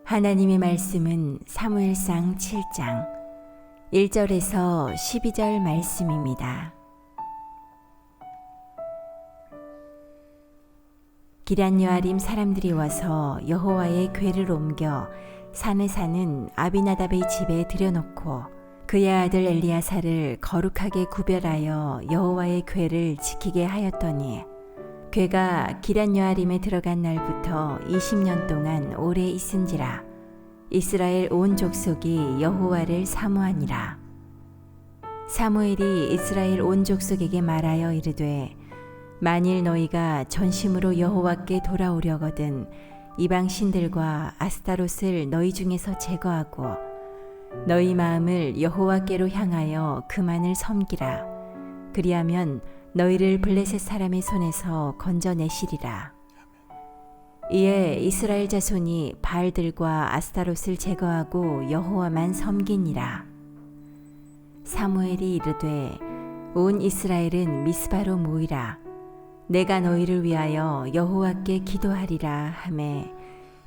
하나님의 말씀은 사무엘상 7장 1절에서 12절 말씀입니다. 기럇여아림 사람들이 와서 여호와의 궤를 옮겨 산에 사는 아비나답의 집에 들여놓고 그의 아들 엘리야사를 거룩하게 구별하여 여호와의 궤를 지키게 하였더니 궤가 기럇여아림에 들어간 날부터 20년 동안 오래 있은지라. 이스라엘 온 족속이 여호와를 사모하니라. 사무엘이 이스라엘 온 족속에게 말하여 이르되 만일 너희가 전심으로 여호와께 돌아오려거든 이방 신들과 아스타롯을 너희 중에서 제거하고 너희 마음을 여호와께로 향하여 그만을 섬기라. 그리하면 너희를 블레셋 사람의 손에서 건져내시리라. 이에 이스라엘 자손이 바알들과 아스타롯을 제거하고 여호와만 섬기니라. 사무엘이 이르되 온 이스라엘은 미스바로 모이라. 내가 너희를 위하여 여호와께 기도하리라 하매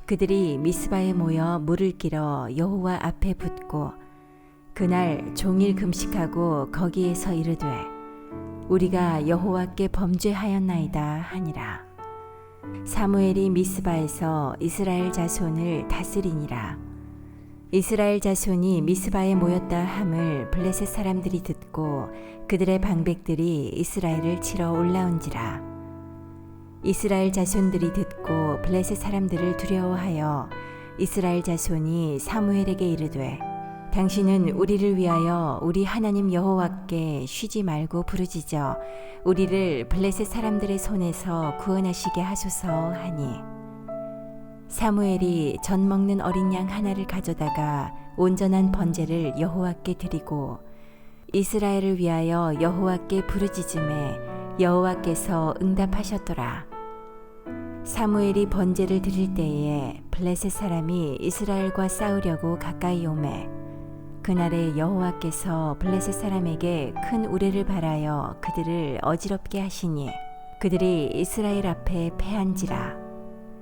그들이 미스바에 모여 물을 끼러 여호와 앞에 붓고 그날 종일 금식하고 거기에서 이르되 우리가 여호와께 범죄하였나이다 하니라. 사무엘이 미스바에서 이스라엘 자손을 다스리니라. 이스라엘 자손이 미스바에 모였다 함을 블레셋 사람들이 듣고 그들의 방백들이 이스라엘을 치러 올라온지라. 이스라엘 자손들이 듣고 블레셋 사람들을 두려워하여 이스라엘 자손이 사무엘에게 이르되 당신은 우리를 위하여 우리 하나님 여호와께 쉬지 말고 부르짖어 우리를 블레셋 사람들의 손에서 구원하시게 하소서 하니 사무엘이 젖 먹는 어린 양 하나를 가져다가 온전한 번제를 여호와께 드리고 이스라엘을 위하여 여호와께 부르짖음에 여호와께서 응답하셨더라. 사무엘이 번제를 드릴 때에 블레셋 사람이 이스라엘과 싸우려고 가까이 오매 그날에 여호와께서 블레셋 사람에게 큰 우레를 발하여 그들을 어지럽게 하시니 그들이 이스라엘 앞에 패한지라.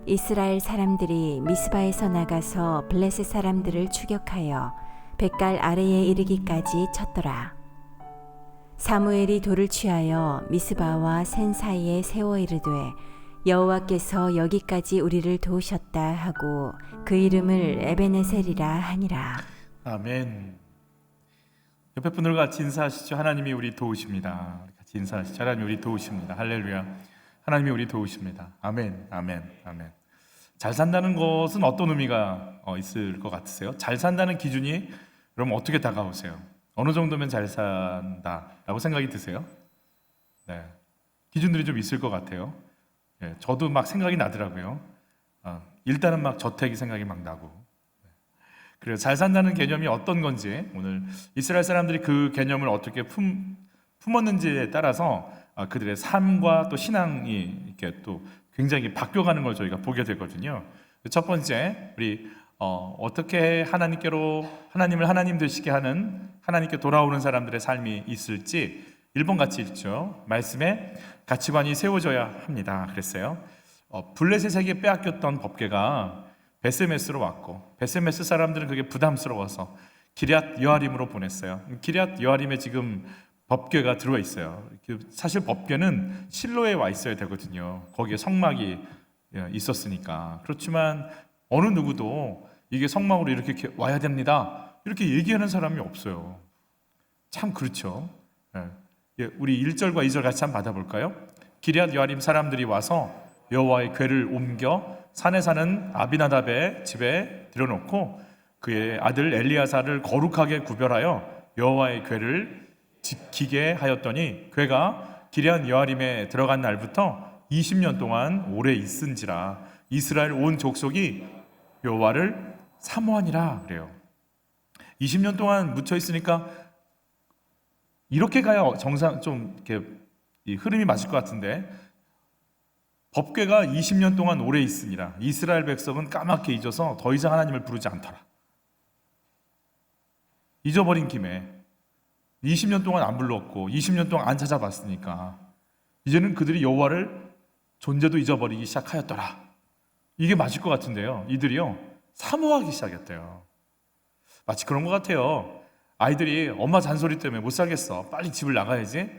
이스라엘 사람들이 미스바에서 나가서 블레셋 사람들을 추격하여 뱃갈 아래에 이르기까지 쳤더라. 사무엘이 돌을 취하여 미스바와 센 사이에 세워 이르되 여호와께서 여기까지 우리를 도우셨다 하고 그 이름을 에베네셀이라 하니라. 아멘. 옆에 분들과 같이 인사하시죠. 하나님이 우리 도우십니다. 같이 인사하시죠. 하나님이 우리 도우십니다. 할렐루야. 하나님이 우리 도우십니다. 아멘, 아멘, 아멘. 잘 산다는 것은 어떤 의미가 있을 것 같으세요? 잘 산다는 기준이 그럼 어떻게 다가오세요? 어느 정도면 잘 산다라고 생각이 드세요? 네, 기준들이 좀 있을 것 같아요. 예, 저도 막 생각이 나더라고요. 일단은 막 저택이 생각이 막 나고. 그래서 잘 산다는 개념이 어떤 건지 오늘 이스라엘 사람들이 그 개념을 어떻게 품었는지에 따라서 그들의 삶과 또 신앙이 이렇게 또 굉장히 바뀌어가는 걸 저희가 보게 되거든요. 첫 번째, 우리 어떻게 하나님을 하나님 되시게 하는 하나님께 돌아오는 사람들의 삶이 있을지 1번 같이 읽죠. 말씀에 가치관이 세워져야 합니다. 그랬어요. 블레셋에게 빼앗겼던 법궤가 베세메스로 왔고 베세메스 사람들은 그게 부담스러워서 기럇여아림으로 보냈어요. 기럇여아림에 지금 법궤가 들어와 있어요. 사실 법궤는 실로에 와 있어야 되거든요. 거기에 성막이 있었으니까. 그렇지만 어느 누구도 이게 성막으로 이렇게 와야 됩니다 이렇게 얘기하는 사람이 없어요. 참 그렇죠. 우리 1절과 2절 같이 한번 받아볼까요? 기럇여아림 사람들이 와서 여호와의 궤를 옮겨 산에 사는 아비나답의 집에 들여놓고 그의 아들 엘리야사를 거룩하게 구별하여 여호와의 궤를 지키게 하였더니 궤가 기럇여아림에 들어간 날부터 20년 동안 오래 있은지라. 이스라엘 온 족속이 여호와를 사모하니라 그래요. 20년 동안 묻혀 있으니까 이렇게 가야 정상 좀 이렇게 이 흐름이 맞을 것 같은데 법궤가 20년 동안 오래 있으니라. 이스라엘 백성은 까맣게 잊어서 더 이상 하나님을 부르지 않더라. 잊어버린 김에 20년 동안 안 불렀고 20년 동안 안 찾아봤으니까 이제는 그들이 여호와를 존재도 잊어버리기 시작하였더라. 이게 맞을 것 같은데요. 이들이요 사모하기 시작했대요. 마치 그런 것 같아요. 아이들이 엄마 잔소리 때문에 못 살겠어. 빨리 집을 나가야지.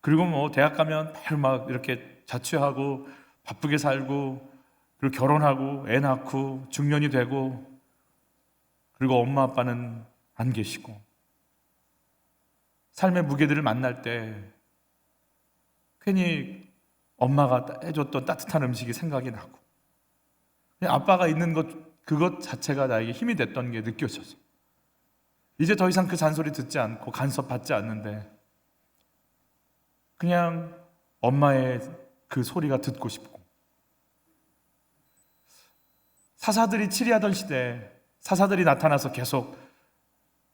그리고 뭐 대학 가면 막 이렇게 자취하고 바쁘게 살고 그리고 결혼하고 애 낳고 중년이 되고 그리고 엄마 아빠는 안 계시고 삶의 무게들을 만날 때 괜히 엄마가 해줬던 따뜻한 음식이 생각이 나고 그냥 아빠가 있는 그것 자체가 나에게 힘이 됐던 게 느껴져서 이제 더 이상 그 잔소리 듣지 않고 간섭받지 않는데 그냥 엄마의 그 소리가 듣고 싶고 사사들이 치리하던 시대에 사사들이 나타나서 계속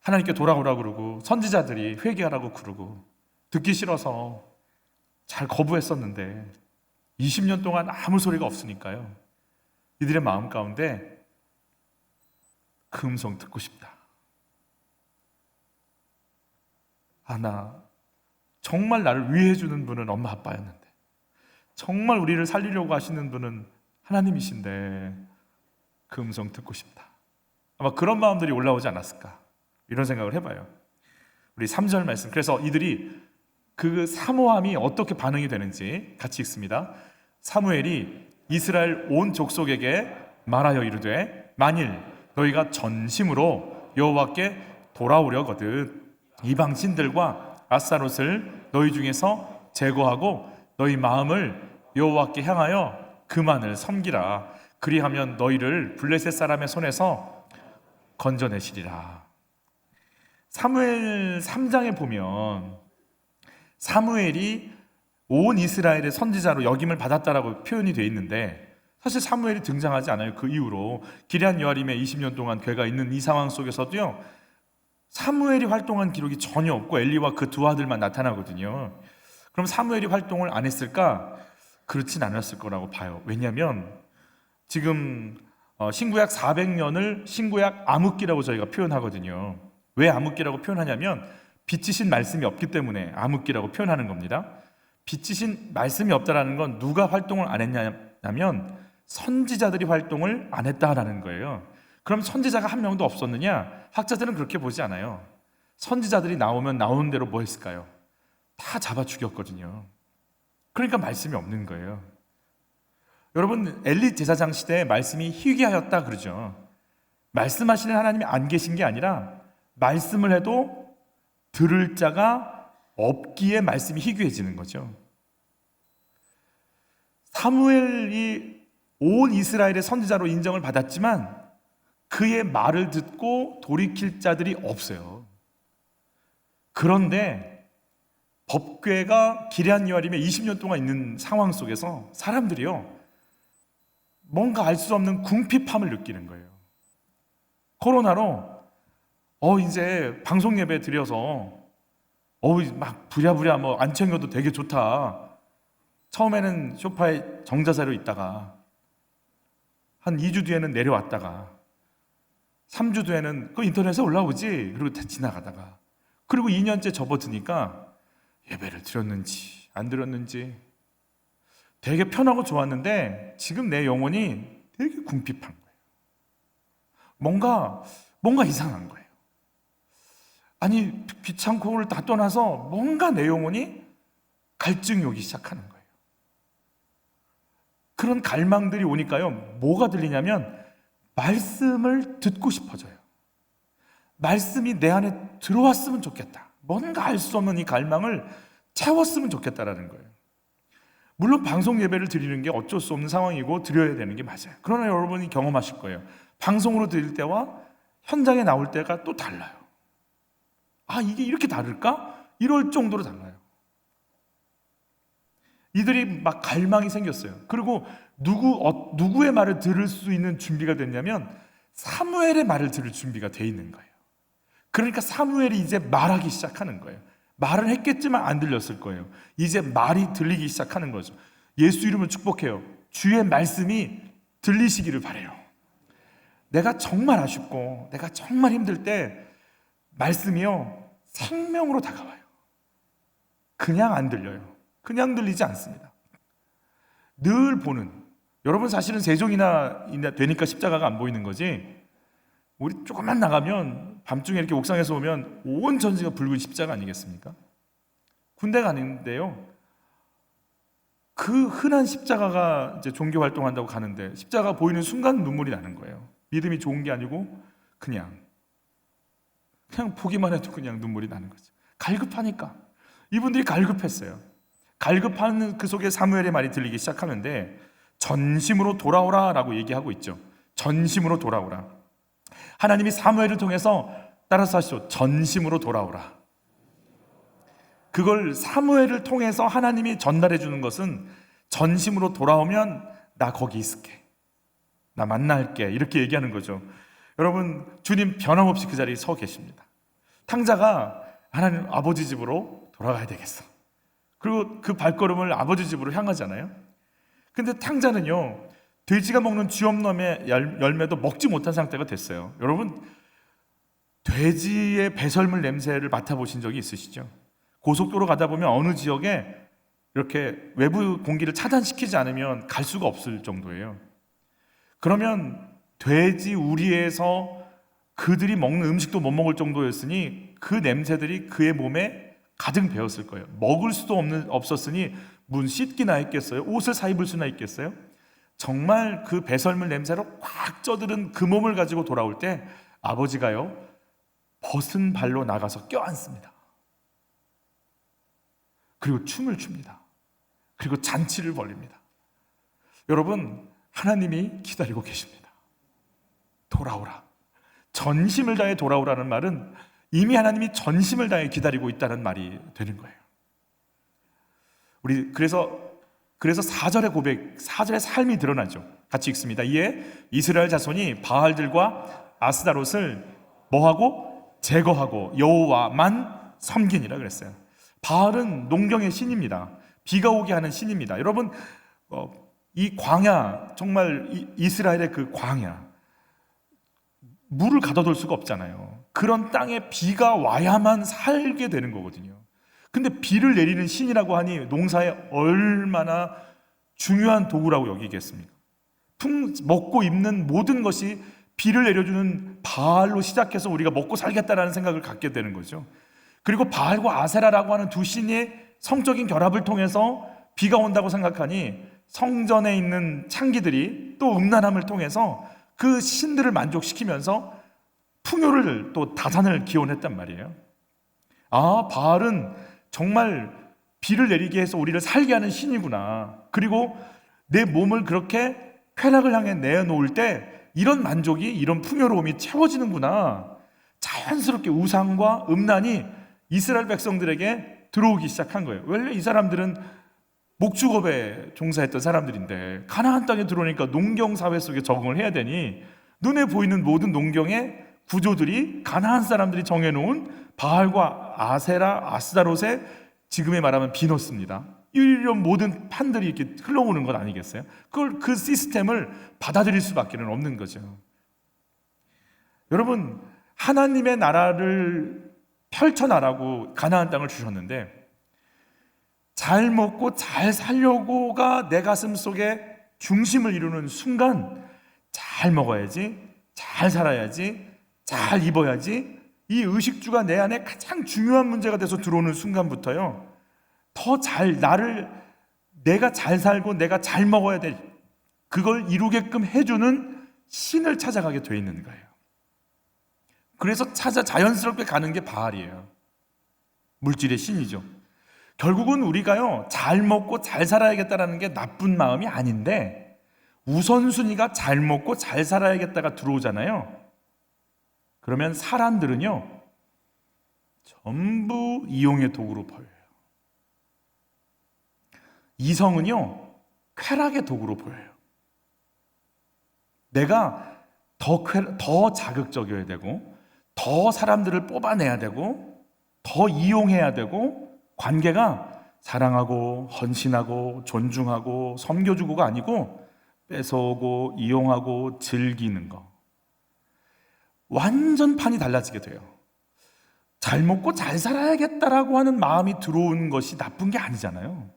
하나님께 돌아오라고 그러고 선지자들이 회개하라고 그러고 듣기 싫어서 잘 거부했었는데 20년 동안 아무 소리가 없으니까요. 이들의 마음 가운데 그 음성 듣고 싶다. 나 정말 나를 위해 주는 분은 엄마 아빠였는데 정말 우리를 살리려고 하시는 분은 하나님이신데 그 음성 듣고 싶다. 아마 그런 마음들이 올라오지 않았을까 이런 생각을 해봐요. 우리 3절 말씀. 그래서 이들이 그 사모함이 어떻게 반응이 되는지 같이 읽습니다. 사무엘이 이스라엘 온 족속에게 말하여 이르되 만일 너희가 전심으로 여호와께 돌아오려거든 이방 신들과 아스타롯을 너희 중에서 제거하고 너희 마음을 여호와께 향하여 그만을 섬기라. 그리하면 너희를 블레셋 사람의 손에서 건져내시리라. 사무엘 3장에 보면 사무엘이 온 이스라엘의 선지자로 역임을 받았다라고 표현이 되어 있는데 사실 사무엘이 등장하지 않아요. 그 이후로 기럇 여아림에 20년 동안 괴가 있는 이 상황 속에서도요 사무엘이 활동한 기록이 전혀 없고 엘리와 그 두 아들만 나타나거든요. 그럼 사무엘이 활동을 안 했을까? 그렇진 않았을 거라고 봐요. 왜냐하면 지금 신구약 400년을 신구약 암흑기라고 저희가 표현하거든요. 왜 암흑기라고 표현하냐면 빛이신 말씀이 없기 때문에 암흑기라고 표현하는 겁니다. 빛이신 말씀이 없다라는 건 누가 활동을 안 했냐면 선지자들이 활동을 안 했다라는 거예요. 그럼 선지자가 한 명도 없었느냐? 학자들은 그렇게 보지 않아요. 선지자들이 나오면 나오는 대로 뭐 했을까요? 다 잡아 죽였거든요. 그러니까 말씀이 없는 거예요. 여러분 엘리 제사장 시대에 말씀이 희귀하였다 그러죠. 말씀하시는 하나님이 안 계신 게 아니라 말씀을 해도 들을 자가 없기에 말씀이 희귀해지는 거죠. 사무엘이 온 이스라엘의 선지자로 인정을 받았지만 그의 말을 듣고 돌이킬 자들이 없어요. 그런데 법궤가 기럇 여아림에 20년 동안 있는 상황 속에서 사람들이요 뭔가 알 수 없는 궁핍함을 느끼는 거예요. 코로나로 이제 방송 예배 드려서 막 부랴부랴 뭐 안 챙겨도 되게 좋다. 처음에는 소파에 정자세로 있다가 한 2주 뒤에는 내려왔다가 3주 뒤에는 그 인터넷에 올라오지 그리고 다 지나가다가 그리고 2년째 접어드니까 예배를 드렸는지 안 드렸는지 되게 편하고 좋았는데 지금 내 영혼이 되게 궁핍한 거예요. 뭔가 이상한 거예요. 아니 귀찮고를 다 떠나서 뭔가 내 영혼이 갈증이 오기 시작하는 거예요. 그런 갈망들이 오니까요 뭐가 들리냐면 말씀을 듣고 싶어져요. 말씀이 내 안에 들어왔으면 좋겠다. 뭔가 알 수 없는 이 갈망을 채웠으면 좋겠다라는 거예요. 물론 방송 예배를 드리는 게 어쩔 수 없는 상황이고 드려야 되는 게 맞아요. 그러나 여러분이 경험하실 거예요. 방송으로 드릴 때와 현장에 나올 때가 또 달라요. 이게 이렇게 다를까? 이럴 정도로 달라요. 이들이 막 갈망이 생겼어요. 그리고 누구의 말을 들을 수 있는 준비가 됐냐면 사무엘의 말을 들을 준비가 돼 있는 거예요. 그러니까 사무엘이 이제 말하기 시작하는 거예요. 말은 했겠지만 안 들렸을 거예요. 이제 말이 들리기 시작하는 거죠. 예수 이름을 축복해요. 주의 말씀이 들리시기를 바라요. 내가 정말 아쉽고 내가 정말 힘들 때 말씀이요 생명으로 다가와요. 그냥 안 들려요. 그냥 들리지 않습니다. 늘 보는. 여러분 사실은 세종이나 되니까 십자가가 안 보이는 거지 우리 조금만 나가면 밤중에 이렇게 옥상에서 보면 온 전지가 붉은 십자가 아니겠습니까? 군대 가는데요, 그 흔한 십자가가 이제 종교 활동한다고 가는데 십자가 보이는 순간 눈물이 나는 거예요. 믿음이 좋은 게 아니고 그냥 보기만 해도 그냥 눈물이 나는 거죠. 갈급하니까. 이분들이 갈급했어요. 갈급하는 그 속에 사무엘의 말이 들리기 시작하는데 전심으로 돌아오라 라고 얘기하고 있죠. 전심으로 돌아오라. 하나님이 사무엘을 통해서 따라서 하시죠. 전심으로 돌아오라. 그걸 사무엘을 통해서 하나님이 전달해 주는 것은 전심으로 돌아오면 나 거기 있을게, 나 만날게, 이렇게 얘기하는 거죠. 여러분, 주님 변함없이 그 자리에 서 계십니다. 탕자가 하나님 아버지 집으로 돌아가야 되겠어. 그리고 그 발걸음을 아버지 집으로 향하잖아요. 근데 탕자는요, 돼지가 먹는 쥐엄놈의 열매도 먹지 못한 상태가 됐어요. 여러분, 돼지의 배설물 냄새를 맡아보신 적이 있으시죠? 고속도로 가다 보면 어느 지역에 이렇게 외부 공기를 차단시키지 않으면 갈 수가 없을 정도예요. 그러면 돼지 우리에서 그들이 먹는 음식도 못 먹을 정도였으니 그 냄새들이 그의 몸에 가득 배었을 거예요. 먹을 수도 없었으니 문 씻기나 했겠어요? 옷을 사입을 수나 있겠어요? 정말 그 배설물 냄새로 꽉 쪄들은 그 몸을 가지고 돌아올 때 아버지가요, 벗은 발로 나가서 껴안습니다. 그리고 춤을 춥니다. 그리고 잔치를 벌립니다. 여러분, 하나님이 기다리고 계십니다. 돌아오라. 전심을 다해 돌아오라는 말은 이미 하나님이 전심을 다해 기다리고 있다는 말이 되는 거예요. 우리 그래서 4절의 고백, 4절의 삶이 드러나죠. 같이 읽습니다. 이에 이스라엘 자손이 바알들과 아스다롯을 뭐하고? 제거하고 여호와만 섬기니라 그랬어요. 바알은 농경의 신입니다. 비가 오게 하는 신입니다. 여러분, 이 광야, 정말 이스라엘의 그 광야, 물을 가둬둘 수가 없잖아요. 그런 땅에 비가 와야만 살게 되는 거거든요. 근데 비를 내리는 신이라고 하니 농사에 얼마나 중요한 도구라고 여기겠습니까? 먹고 입는 모든 것이 비를 내려주는 바알로 시작해서 우리가 먹고 살겠다라는 생각을 갖게 되는 거죠. 그리고 바알과 아세라라고 하는 두 신의 성적인 결합을 통해서 비가 온다고 생각하니 성전에 있는 창기들이 또 음란함을 통해서 그 신들을 만족시키면서 풍요를 또 다산을 기원했단 말이에요. 아, 바알은 정말 비를 내리게 해서 우리를 살게 하는 신이구나. 그리고 내 몸을 그렇게 쾌락을 향해 내놓을 때 이런 만족이, 이런 풍요로움이 채워지는구나. 자연스럽게 우상과 음란이 이스라엘 백성들에게 들어오기 시작한 거예요. 원래 이 사람들은 목축업에 종사했던 사람들인데 가나안 땅에 들어오니까 농경 사회 속에 적응을 해야 되니 눈에 보이는 모든 농경의 구조들이 가나안 사람들이 정해놓은 바알과 아세라, 아스다롯의 지금의 말하면 비너스입니다. 이런 모든 판들이 이렇게 흘러오는 것 아니겠어요? 그 시스템을 받아들일 수밖에 없는 거죠. 여러분, 하나님의 나라를 펼쳐나라고 가나안 땅을 주셨는데 잘 먹고 잘 살려고가 내 가슴 속에 중심을 이루는 순간 잘 먹어야지, 잘 살아야지, 잘 입어야지, 이 의식주가 내 안에 가장 중요한 문제가 돼서 들어오는 순간부터요, 더 잘 내가 잘 살고 내가 잘 먹어야 될 그걸 이루게끔 해주는 신을 찾아가게 돼 있는 거예요. 그래서 자연스럽게 가는 게 바알이에요. 물질의 신이죠. 결국은 우리가요, 잘 먹고 잘 살아야겠다라는 게 나쁜 마음이 아닌데 우선순위가 잘 먹고 잘 살아야겠다가 들어오잖아요. 그러면 사람들은요, 전부 이용의 도구로 보여요. 이성은요, 쾌락의 도구로 보여요. 내가 더 자극적이어야 되고, 더 사람들을 뽑아내야 되고, 더 이용해야 되고, 관계가 사랑하고 헌신하고 존중하고 섬겨주고가 아니고 뺏어오고 이용하고 즐기는 거. 완전 판이 달라지게 돼요. 잘 먹고 잘 살아야겠다라고 하는 마음이 들어오는 것이 나쁜 게 아니잖아요.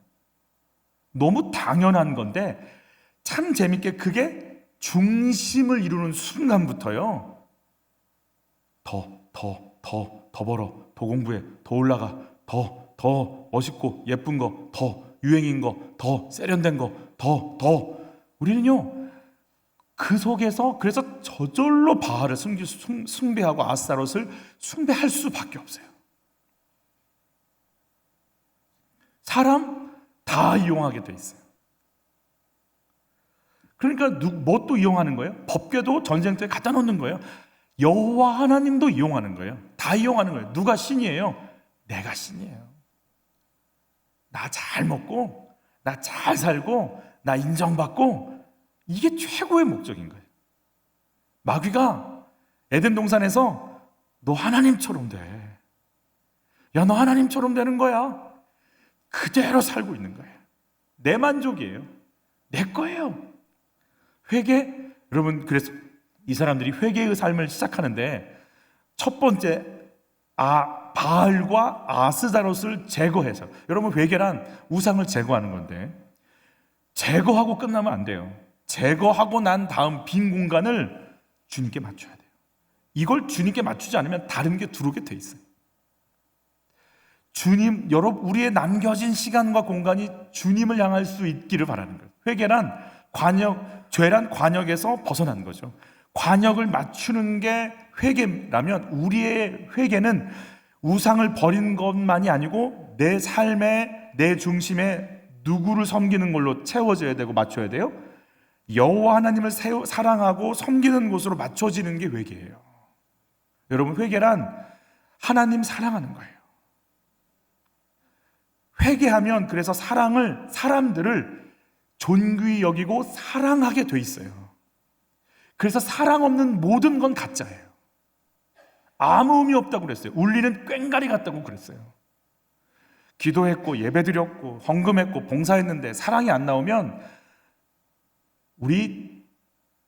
너무 당연한 건데 참 재밌게 그게 중심을 이루는 순간부터요, 더 벌어, 더 공부해, 더 올라가, 더 멋있고 예쁜 거, 더 유행인 거, 더 세련된 거, 더. 우리는요, 그 속에서 그래서 저절로 바알을 숭배하고 아스타롯을 숭배할 수밖에 없어요. 사람 다 이용하게 돼 있어요. 그러니까 뭣도 이용하는 거예요? 법궤도 전쟁터에 갖다 놓는 거예요. 여호와 하나님도 이용하는 거예요. 다 이용하는 거예요. 누가 신이에요? 내가 신이에요. 나 잘 먹고, 나 잘 살고, 나 인정받고, 이게 최고의 목적인 거예요. 마귀가 에덴 동산에서 너 하나님처럼 돼. 야, 너 하나님처럼 되는 거야. 그대로 살고 있는 거예요. 내 만족이에요. 내 거예요. 회개, 여러분, 그래서 이 사람들이 회개의 삶을 시작하는데 첫 번째, 바알과 아스다롯을 제거해서, 여러분, 회개란 우상을 제거하는 건데 제거하고 끝나면 안 돼요. 제거하고 난 다음 빈 공간을 주님께 맞춰야 돼요. 이걸 주님께 맞추지 않으면 다른 게 들어오게 돼 있어요. 주님, 여러분, 우리의 남겨진 시간과 공간이 주님을 향할 수 있기를 바라는 거예요. 회개란 죄란 관역에서 벗어난 거죠. 관역을 맞추는 게 회개라면 우리의 회개는 우상을 버리는 것만이 아니고 내 삶에, 내 중심에 누구를 섬기는 걸로 채워져야 되고 맞춰야 돼요. 여호와 하나님을 사랑하고 섬기는 곳으로 맞춰지는 게 회개예요. 여러분, 회개란 하나님 사랑하는 거예요. 회개하면 그래서 사람들을 존귀히 여기고 사랑하게 돼 있어요. 그래서 사랑 없는 모든 건 가짜예요. 아무 의미 없다고 그랬어요. 울리는 꽹가리 같다고 그랬어요. 기도했고 예배드렸고 헌금했고 봉사했는데 사랑이 안 나오면 우리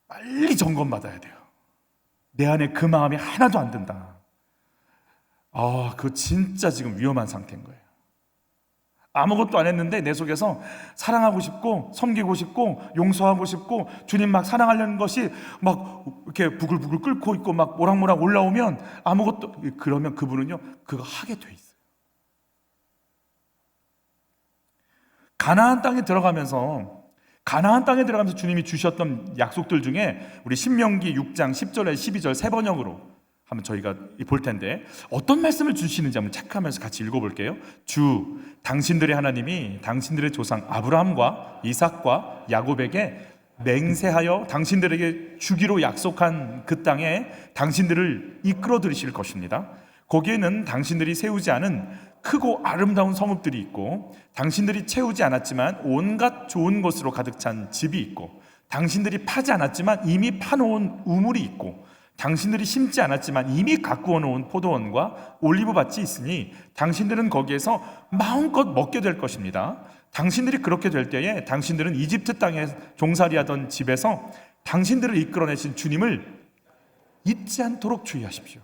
빨리 점검받아야 돼요. 내 안에 그 마음이 하나도 안 든다. 그거 진짜 지금 위험한 상태인 거예요. 아무것도 안 했는데 내 속에서 사랑하고 싶고 섬기고 싶고 용서하고 싶고 주님 막 사랑하려는 것이 막 이렇게 부글부글 끓고 있고 막 모락모락 올라오면 그러면 그분은요 그거 하게 돼 있어요. 가나안 땅에 들어가면서 주님이 주셨던 약속들 중에 우리 신명기 6장 10절에 12절 세 번역으로 한번 저희가 볼 텐데 어떤 말씀을 주시는지 한번 체크하면서 같이 읽어볼게요. 당신들의 하나님이 당신들의 조상 아브라함과 이삭과 야곱에게 맹세하여 당신들에게 주기로 약속한 그 땅에 당신들을 이끌어 들이실 것입니다. 거기에는 당신들이 세우지 않은 크고 아름다운 성읍들이 있고 당신들이 채우지 않았지만 온갖 좋은 것으로 가득 찬 집이 있고 당신들이 파지 않았지만 이미 파놓은 우물이 있고 당신들이 심지 않았지만 이미 가꾸어 놓은 포도원과 올리브밭이 있으니 당신들은 거기에서 마음껏 먹게 될 것입니다. 당신들이 그렇게 될 때에 당신들은 이집트 땅에 종살이하던 집에서 당신들을 이끌어내신 주님을 잊지 않도록 주의하십시오.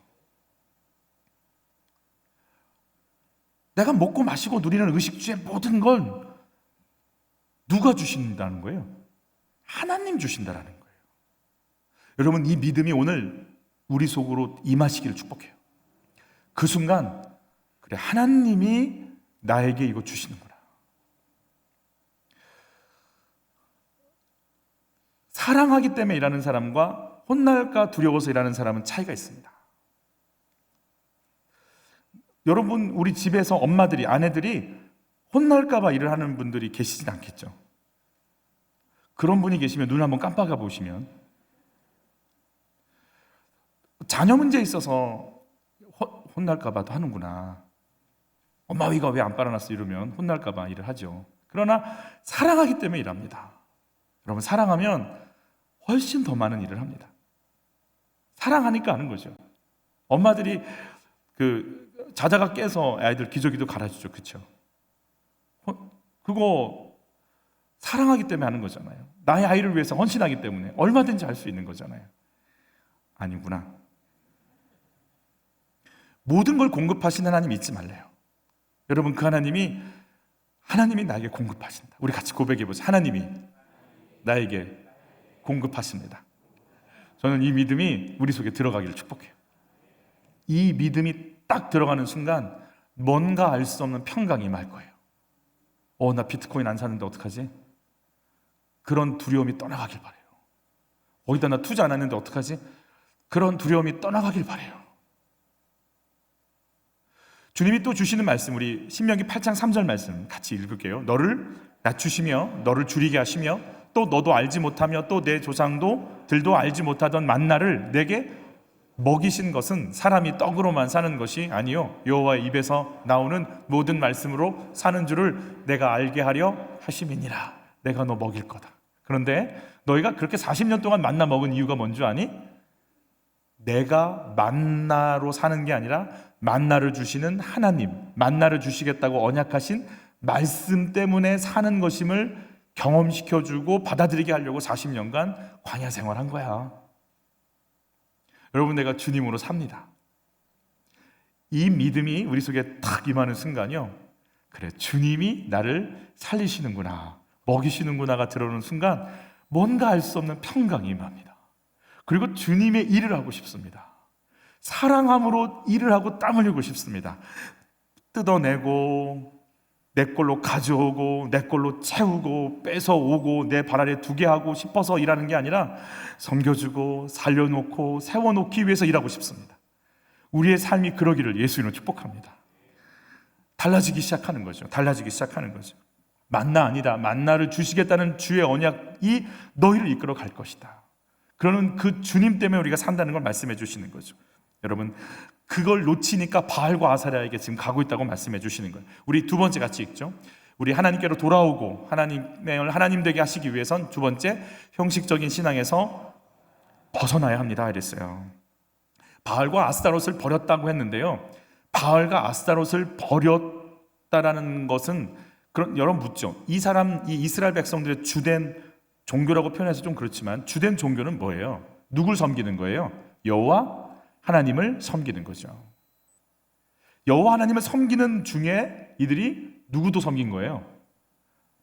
내가 먹고 마시고 누리는 의식주의 모든 건 누가 주신다는 거예요? 하나님 주신다라는 거예요. 여러분, 이 믿음이 오늘 우리 속으로 임하시기를 축복해요. 그 순간 그래, 하나님이 나에게 이거 주시는구나. 사랑하기 때문에 일하는 사람과 혼날까 두려워서 일하는 사람은 차이가 있습니다. 여러분, 우리 집에서 엄마들이, 아내들이 혼날까 봐 일을 하는 분들이 계시진 않겠죠. 그런 분이 계시면 눈 한번 깜빡여 보시면 자녀 문제에 있어서 혼날까 봐도 하는구나. 엄마 이거 왜 안 빨아놨어? 이러면 혼날까 봐 일을 하죠. 그러나 사랑하기 때문에 일합니다. 여러분, 사랑하면 훨씬 더 많은 일을 합니다. 사랑하니까 하는 거죠. 엄마들이 자다가 깨서 아이들 기저귀도 갈아주죠. 그렇죠? 그거 사랑하기 때문에 하는 거잖아요. 나의 아이를 위해서 헌신하기 때문에 얼마든지 할 수 있는 거잖아요. 아니구나. 모든 걸 공급하시는 하나님 잊지 말래요. 여러분, 그 하나님이 나에게 공급하신다. 우리 같이 고백해보자. 하나님이 나에게 공급하십니다. 저는 이 믿음이 우리 속에 들어가기를 축복해요. 이 믿음이 딱 들어가는 순간 뭔가 알 수 없는 평강이 임할 거예요. 나 비트코인 안 사는데 어떡하지? 그런 두려움이 떠나가길 바래요. 어디다 나 투자 안 했는데 어떡하지? 그런 두려움이 떠나가길 바래요. 주님이 또 주시는 말씀, 우리 신명기 8장 3절 말씀 같이 읽을게요. 너를 낮추시며 너를 줄이게 하시며 또 너도 알지 못하며 또 내 조상들도 알지 못하던 만나를 내게 먹이신 것은 사람이 떡으로만 사는 것이 아니요 여호와의 입에서 나오는 모든 말씀으로 사는 줄을 내가 알게 하려 하심이니라. 내가 너 먹일 거다. 그런데 너희가 그렇게 40년 동안 만나 먹은 이유가 뭔 줄 아니? 내가 만나로 사는 게 아니라 만나를 주시는 하나님, 만나를 주시겠다고 언약하신 말씀 때문에 사는 것임을 경험시켜주고 받아들이게 하려고 40년간 광야 생활한 거야. 여러분, 내가 주님으로 삽니다. 이 믿음이 우리 속에 탁 임하는 순간요, 그래, 주님이 나를 살리시는구나, 먹이시는구나가 들어오는 순간 뭔가 알 수 없는 평강이 임합니다. 그리고 주님의 일을 하고 싶습니다. 사랑함으로 일을 하고 땀 흘리고 싶습니다. 뜯어내고 내 걸로 가져오고 내 걸로 채우고 뺏어오고 내 발 아래 두게 하고 싶어서 일하는 게 아니라 섬겨주고 살려놓고 세워놓기 위해서 일하고 싶습니다. 우리의 삶이 그러기를 예수님으로 축복합니다. 달라지기 시작하는 거죠. 달라지기 시작하는 거죠. 만나 아니다. 만나를 주시겠다는 주의 언약이 너희를 이끌어 갈 것이다. 그러는 그 주님 때문에 우리가 산다는 걸 말씀해 주시는 거죠. 여러분, 그걸 놓치니까 바알과 아사랴에게 지금 가고 있다고 말씀해 주시는 거예요. 우리 두 번째 같이 읽죠. 우리 하나님께로 돌아오고 하나님을 하나님 되게 하시기 위해선 두 번째, 형식적인 신앙에서 벗어나야 합니다 이랬어요. 바알과 아스타롯을 버렸다고 했는데요, 바알과 아스타롯을 버렸다라는 것은, 그런 여러분 묻죠. 이 이스라엘 백성들의 주된 종교라고 표현해서 좀 그렇지만 주된 종교는 뭐예요? 누굴 섬기는 거예요? 여호와 하나님을 섬기는 거죠. 여호와 하나님을 섬기는 중에 이들이 누구도 섬긴 거예요?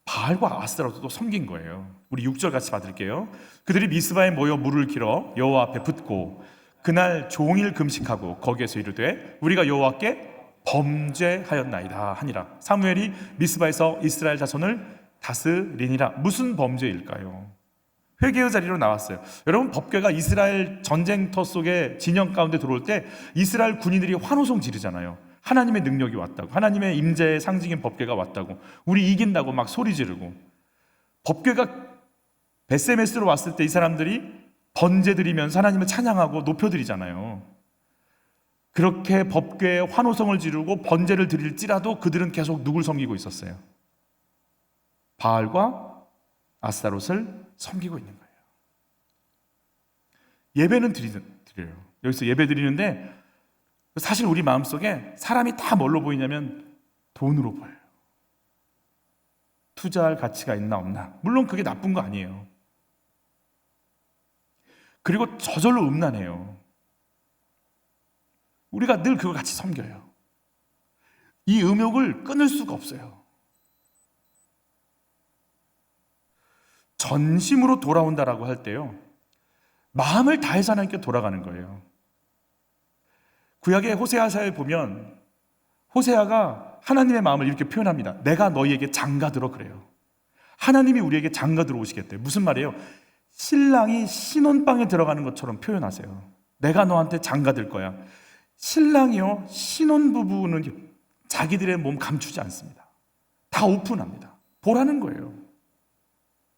바알과 아스타롯도 섬긴 거예요. 우리 6절 같이 받을게요. 그들이 미스바에 모여 물을 길어 여호와 앞에 붓고 그날 종일 금식하고 거기에서 이르되 우리가 여호와께 범죄하였나이다 하니라. 사무엘이 미스바에서 이스라엘 자손을 다스리니라. 무슨 범죄일까요? 회개의 자리로 나왔어요. 여러분, 법궤가 이스라엘 전쟁터 속에 진영 가운데 들어올 때 이스라엘 군인들이 환호성 지르잖아요. 하나님의 능력이 왔다고, 하나님의 임재의 상징인 법궤가 왔다고, 우리 이긴다고 막 소리 지르고. 법궤가 베세메스로 왔을 때 이 사람들이 번제 드리면서 하나님을 찬양하고 높여드리잖아요. 그렇게 법궤에 환호성을 지르고 번제를 드릴지라도 그들은 계속 누굴 섬기고 있었어요? 바알과 아스타롯을 섬기고 있는 거예요. 예배는 드려요. 여기서 예배 드리는데 사실 우리 마음속에 사람이 다 뭘로 보이냐면 돈으로 보여요. 투자할 가치가 있나 없나. 물론 그게 나쁜 거 아니에요. 그리고 저절로 음란해요. 우리가 늘 그걸 같이 섬겨요. 이 음욕을 끊을 수가 없어요. 전심으로 돌아온다라고 할 때요, 마음을 다해서 하나님께 돌아가는 거예요. 구약의 호세아서에 보면 호세아가 하나님의 마음을 이렇게 표현합니다. 내가 너희에게 장가들어 그래요. 하나님이 우리에게 장가들어 오시겠대요. 무슨 말이에요? 신랑이 신혼방에 들어가는 것처럼 표현하세요. 내가 너한테 장가들 거야. 신랑이요, 신혼부부는 자기들의 몸 감추지 않습니다. 다 오픈합니다. 보라는 거예요.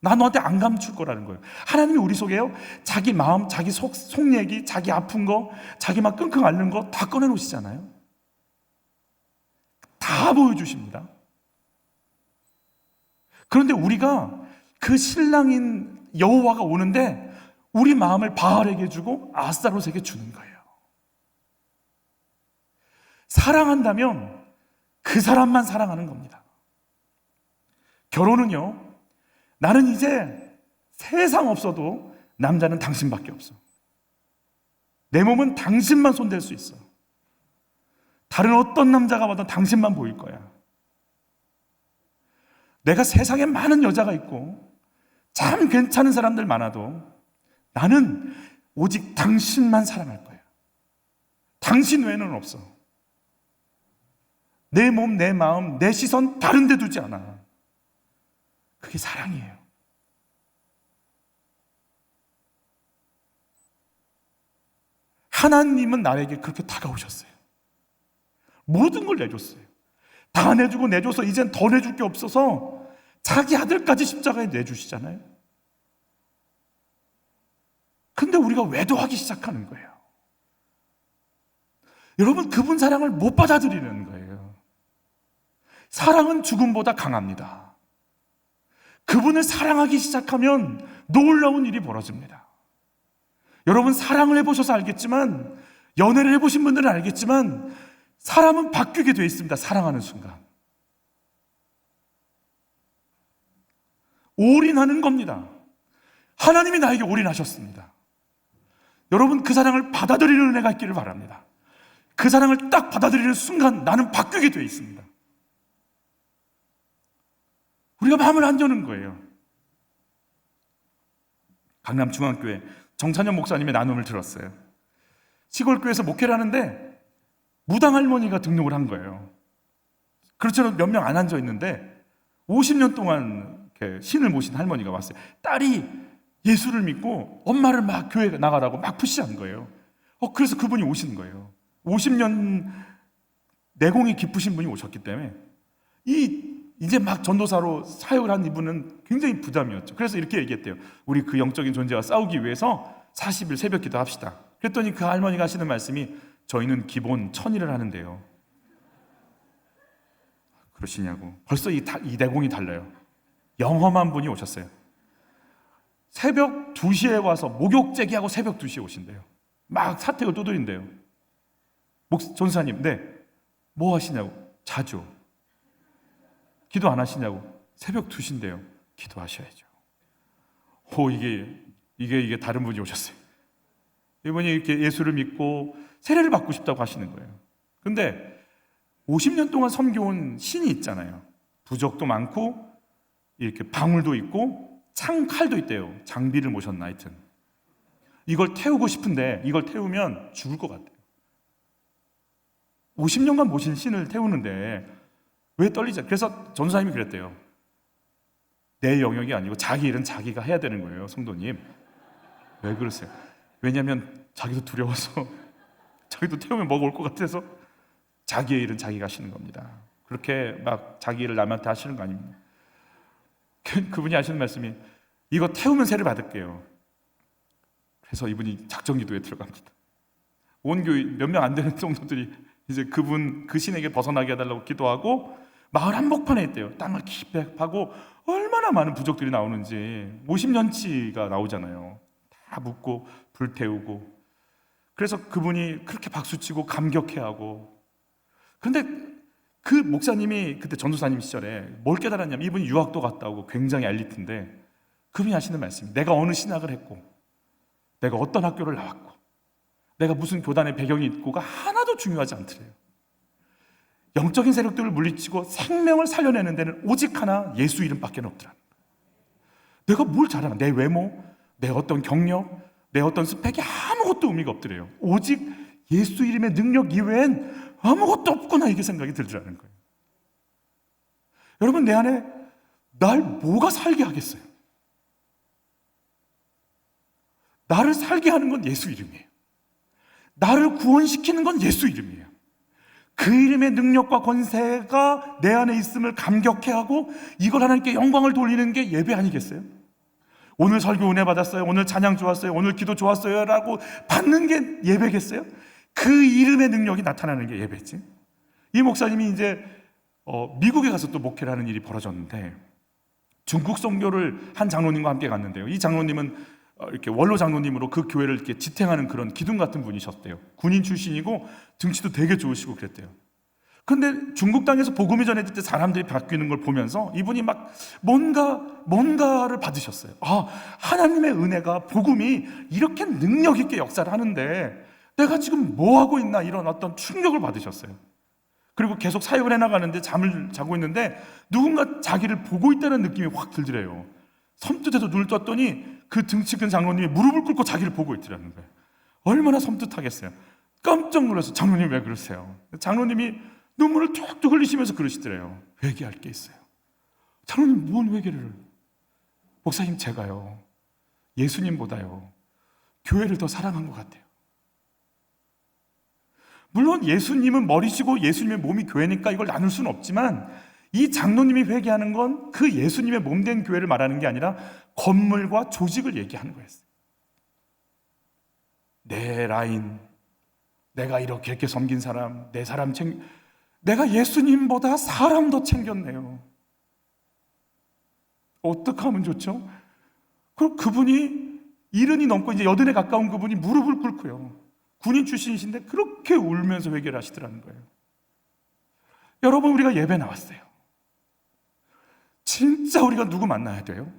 나 너한테 안 감출 거라는 거예요. 하나님이 우리 속에요, 자기 마음, 자기 속 얘기, 자기 아픈 거, 자기 막 끙끙 앓는 거 다 꺼내놓으시잖아요. 다 보여주십니다. 그런데 우리가 그 신랑인 여호와가 오는데 우리 마음을 바알에게 주고 아스타롯에게 주는 거예요. 사랑한다면 그 사람만 사랑하는 겁니다. 결혼은요, 나는 이제 세상 없어도 남자는 당신밖에 없어. 내 몸은 당신만 손댈 수 있어. 다른 어떤 남자가 봐도 당신만 보일 거야. 내가 세상에 많은 여자가 있고 참 괜찮은 사람들 많아도 나는 오직 당신만 사랑할 거야. 당신 외에는 없어. 내 몸, 내 마음, 내 시선 다른 데 두지 않아. 그게 사랑이에요. 하나님은 나에게 그렇게 다가오셨어요. 모든 걸 내줬어요. 다 내주고 내줘서 이젠 더 내줄 게 없어서 자기 아들까지 십자가에 내주시잖아요. 근데 우리가 외도하기 시작하는 거예요. 여러분, 그분 사랑을 못 받아들이는 거예요. 사랑은 죽음보다 강합니다. 그분을 사랑하기 시작하면 놀라운 일이 벌어집니다. 여러분, 사랑을 해보셔서 알겠지만, 연애를 해보신 분들은 알겠지만, 사람은 바뀌게 되어 있습니다. 사랑하는 순간 올인하는 겁니다. 하나님이 나에게 올인하셨습니다. 여러분, 그 사랑을 받아들이는 은혜가 있기를 바랍니다. 그 사랑을 딱 받아들이는 순간 나는 바뀌게 되어 있습니다. 우리가 마음을 안 여는 거예요. 강남중앙교회 정찬현 목사님의 나눔을 들었어요. 시골교회에서 목회를 하는데 무당 할머니가 등록을 한 거예요. 그렇죠. 몇 명 안 앉아 있는데 50년 동안 이렇게 신을 모신 할머니가 왔어요. 딸이 예수를 믿고 엄마를 막 교회 나가라고 막 푸시한 거예요. 그래서 그분이 오신 거예요. 50년 내공이 깊으신 분이 오셨기 때문에 이제 막 전도사로 사역을 한 이분은 굉장히 부담이었죠. 그래서 이렇게 얘기했대요. 우리 그 영적인 존재와 싸우기 위해서 40일 새벽 기도 합시다. 그랬더니 그 할머니가 하시는 말씀이 저희는 기본 1000일을 하는데요. 그러시냐고. 벌써 이 내공이 달라요. 영험한 분이 오셨어요. 새벽 2시에 와서 목욕 제기하고 새벽 2시에 오신대요. 막 사택을 두드린대요. 전사님, 네, 뭐 하시냐고. 자죠. 기도 안 하시냐고. 새벽 2시인데요. 기도하셔야죠. 이게 다른 분이 오셨어요. 이분이 이렇게 예수를 믿고 세례를 받고 싶다고 하시는 거예요. 근데 50년 동안 섬겨온 신이 있잖아요. 부적도 많고 이렇게 방울도 있고 칼도 있대요. 장비를 모셨나 하여튼. 이걸 태우고 싶은데 이걸 태우면 죽을 것 같아요. 50년간 모신 신을 태우는데 왜 떨리지? 그래서 전사님이 그랬대요. 내 영역이 아니고 자기 일은 자기가 해야 되는 거예요, 성도님. 왜 그러세요? 왜냐하면 자기도 두려워서 자기도 태우면 뭐가 올 것 같아서 자기의 일은 자기가 하시는 겁니다. 그렇게 막 자기 일을 남한테 하시는 거 아닙니다. 그분이 하시는 말씀이 이거 태우면 세를 받을게요. 그래서 이분이 작정기도에 들어갑니다. 온 교회 몇 명 안 되는 성도들이 이제 그 신에게 벗어나게 해달라고 기도하고 마을 한복판에 있대요. 땅을 깊게 파고 얼마나 많은 부족들이 나오는지 50년치가 나오잖아요. 다 묻고 불 태우고. 그래서 그분이 그렇게 박수치고 감격해하고. 그런데 그 목사님이 그때 전도사님 시절에 뭘 깨달았냐면 이분이 유학도 갔다 오고 굉장히 엘리트인데 그분이 하시는 말씀이 내가 어느 신학을 했고 내가 어떤 학교를 나왔고 내가 무슨 교단의 배경이 있고가 하나도 중요하지 않더래요. 영적인 세력들을 물리치고 생명을 살려내는 데는 오직 하나 예수 이름밖에 없더라. 내가 뭘 잘하나? 내 외모, 내 어떤 경력, 내 어떤 스펙이 아무것도 의미가 없더래요. 오직 예수 이름의 능력 이외엔 아무것도 없구나 이게 생각이 들더라는 거예요. 여러분 내 안에 날 뭐가 살게 하겠어요? 나를 살게 하는 건 예수 이름이에요. 나를 구원시키는 건 예수 이름이에요. 그 이름의 능력과 권세가 내 안에 있음을 감격해하고 이걸 하나님께 영광을 돌리는 게 예배 아니겠어요? 오늘 설교 은혜 받았어요. 오늘 찬양 좋았어요. 오늘 기도 좋았어요. 라고 받는 게 예배겠어요? 그 이름의 능력이 나타나는 게 예배지. 이 목사님이 이제 미국에 가서 또 목회를 하는 일이 벌어졌는데 중국 선교를 한 장로님과 함께 갔는데요. 이 장로님은 이렇게 원로 장로님으로 그 교회를 이렇게 지탱하는 그런 기둥 같은 분이셨대요. 군인 출신이고 등치도 되게 좋으시고 그랬대요. 근데 중국 땅에서 복음이 전해질 때 사람들이 바뀌는 걸 보면서 이분이 막 뭔가를 받으셨어요. 하나님의 은혜가 복음이 이렇게 능력 있게 역사를 하는데 내가 지금 뭐 하고 있나 이런 어떤 충격을 받으셨어요. 그리고 계속 사역을 해나가는데 잠을 자고 있는데 누군가 자기를 보고 있다는 느낌이 확 들더래요. 섬뜩해서 눈을 떴더니 그 등치 큰 장로님이 무릎을 꿇고 자기를 보고 있더라는 거예요. 얼마나 섬뜩하겠어요. 깜짝 놀라서 장로님 왜 그러세요? 장로님이 눈물을 툭툭 흘리시면서 그러시더래요. 회개할 게 있어요. 장로님 뭔 회개를? 목사님 제가요 예수님보다요 교회를 더 사랑한 것 같아요. 물론 예수님은 머리시고 예수님의 몸이 교회니까 이걸 나눌 수는 없지만 이 장로님이 회개하는 건 그 예수님의 몸된 교회를 말하는 게 아니라 건물과 조직을 얘기하는 거였어요. 내 라인, 내가 이렇게 섬긴 사람, 내 사람 내가 예수님보다 사람 더 챙겼네요. 어떻게 하면 좋죠? 그럼 그분이 70이 넘고 이제 80에 가까운 그분이 무릎을 꿇고요. 군인 출신이신데 그렇게 울면서 회개를 하시더라는 거예요. 여러분, 우리가 예배 나왔어요. 진짜 우리가 누구 만나야 돼요?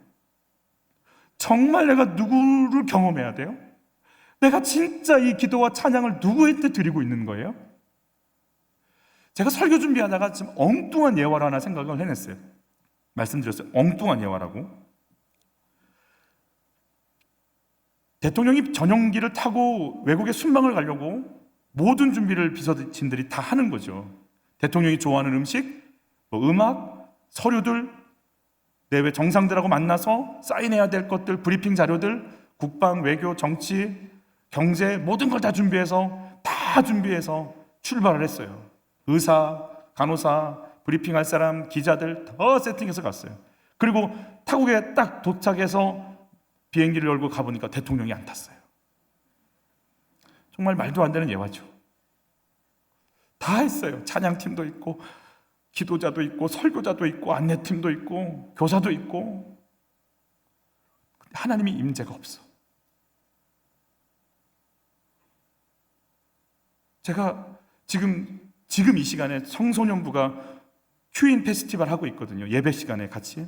정말 내가 누구를 경험해야 돼요? 내가 진짜 이 기도와 찬양을 누구한테 드리고 있는 거예요? 제가 설교 준비하다가 지금 엉뚱한 예화를 하나 생각을 해냈어요. 말씀드렸어요. 엉뚱한 예화라고. 대통령이 전용기를 타고 외국에 순방을 가려고 모든 준비를 비서진들이 다 하는 거죠. 대통령이 좋아하는 음식, 음악, 서류들, 내외 정상들하고 만나서 사인해야 될 것들, 브리핑 자료들, 국방, 외교, 정치, 경제 모든 걸 다 준비해서 출발을 했어요. 의사, 간호사, 브리핑할 사람, 기자들 다 세팅해서 갔어요. 그리고 타국에 딱 도착해서 비행기를 열고 가보니까 대통령이 안 탔어요. 정말 말도 안 되는 예화죠. 다 했어요. 찬양팀도 있고 기도자도 있고 설교자도 있고 안내팀도 있고 교사도 있고. 하나님이 임재가 없어. 제가 지금 이 시간에 청소년부가 큐인 페스티벌 하고 있거든요. 예배 시간에 같이.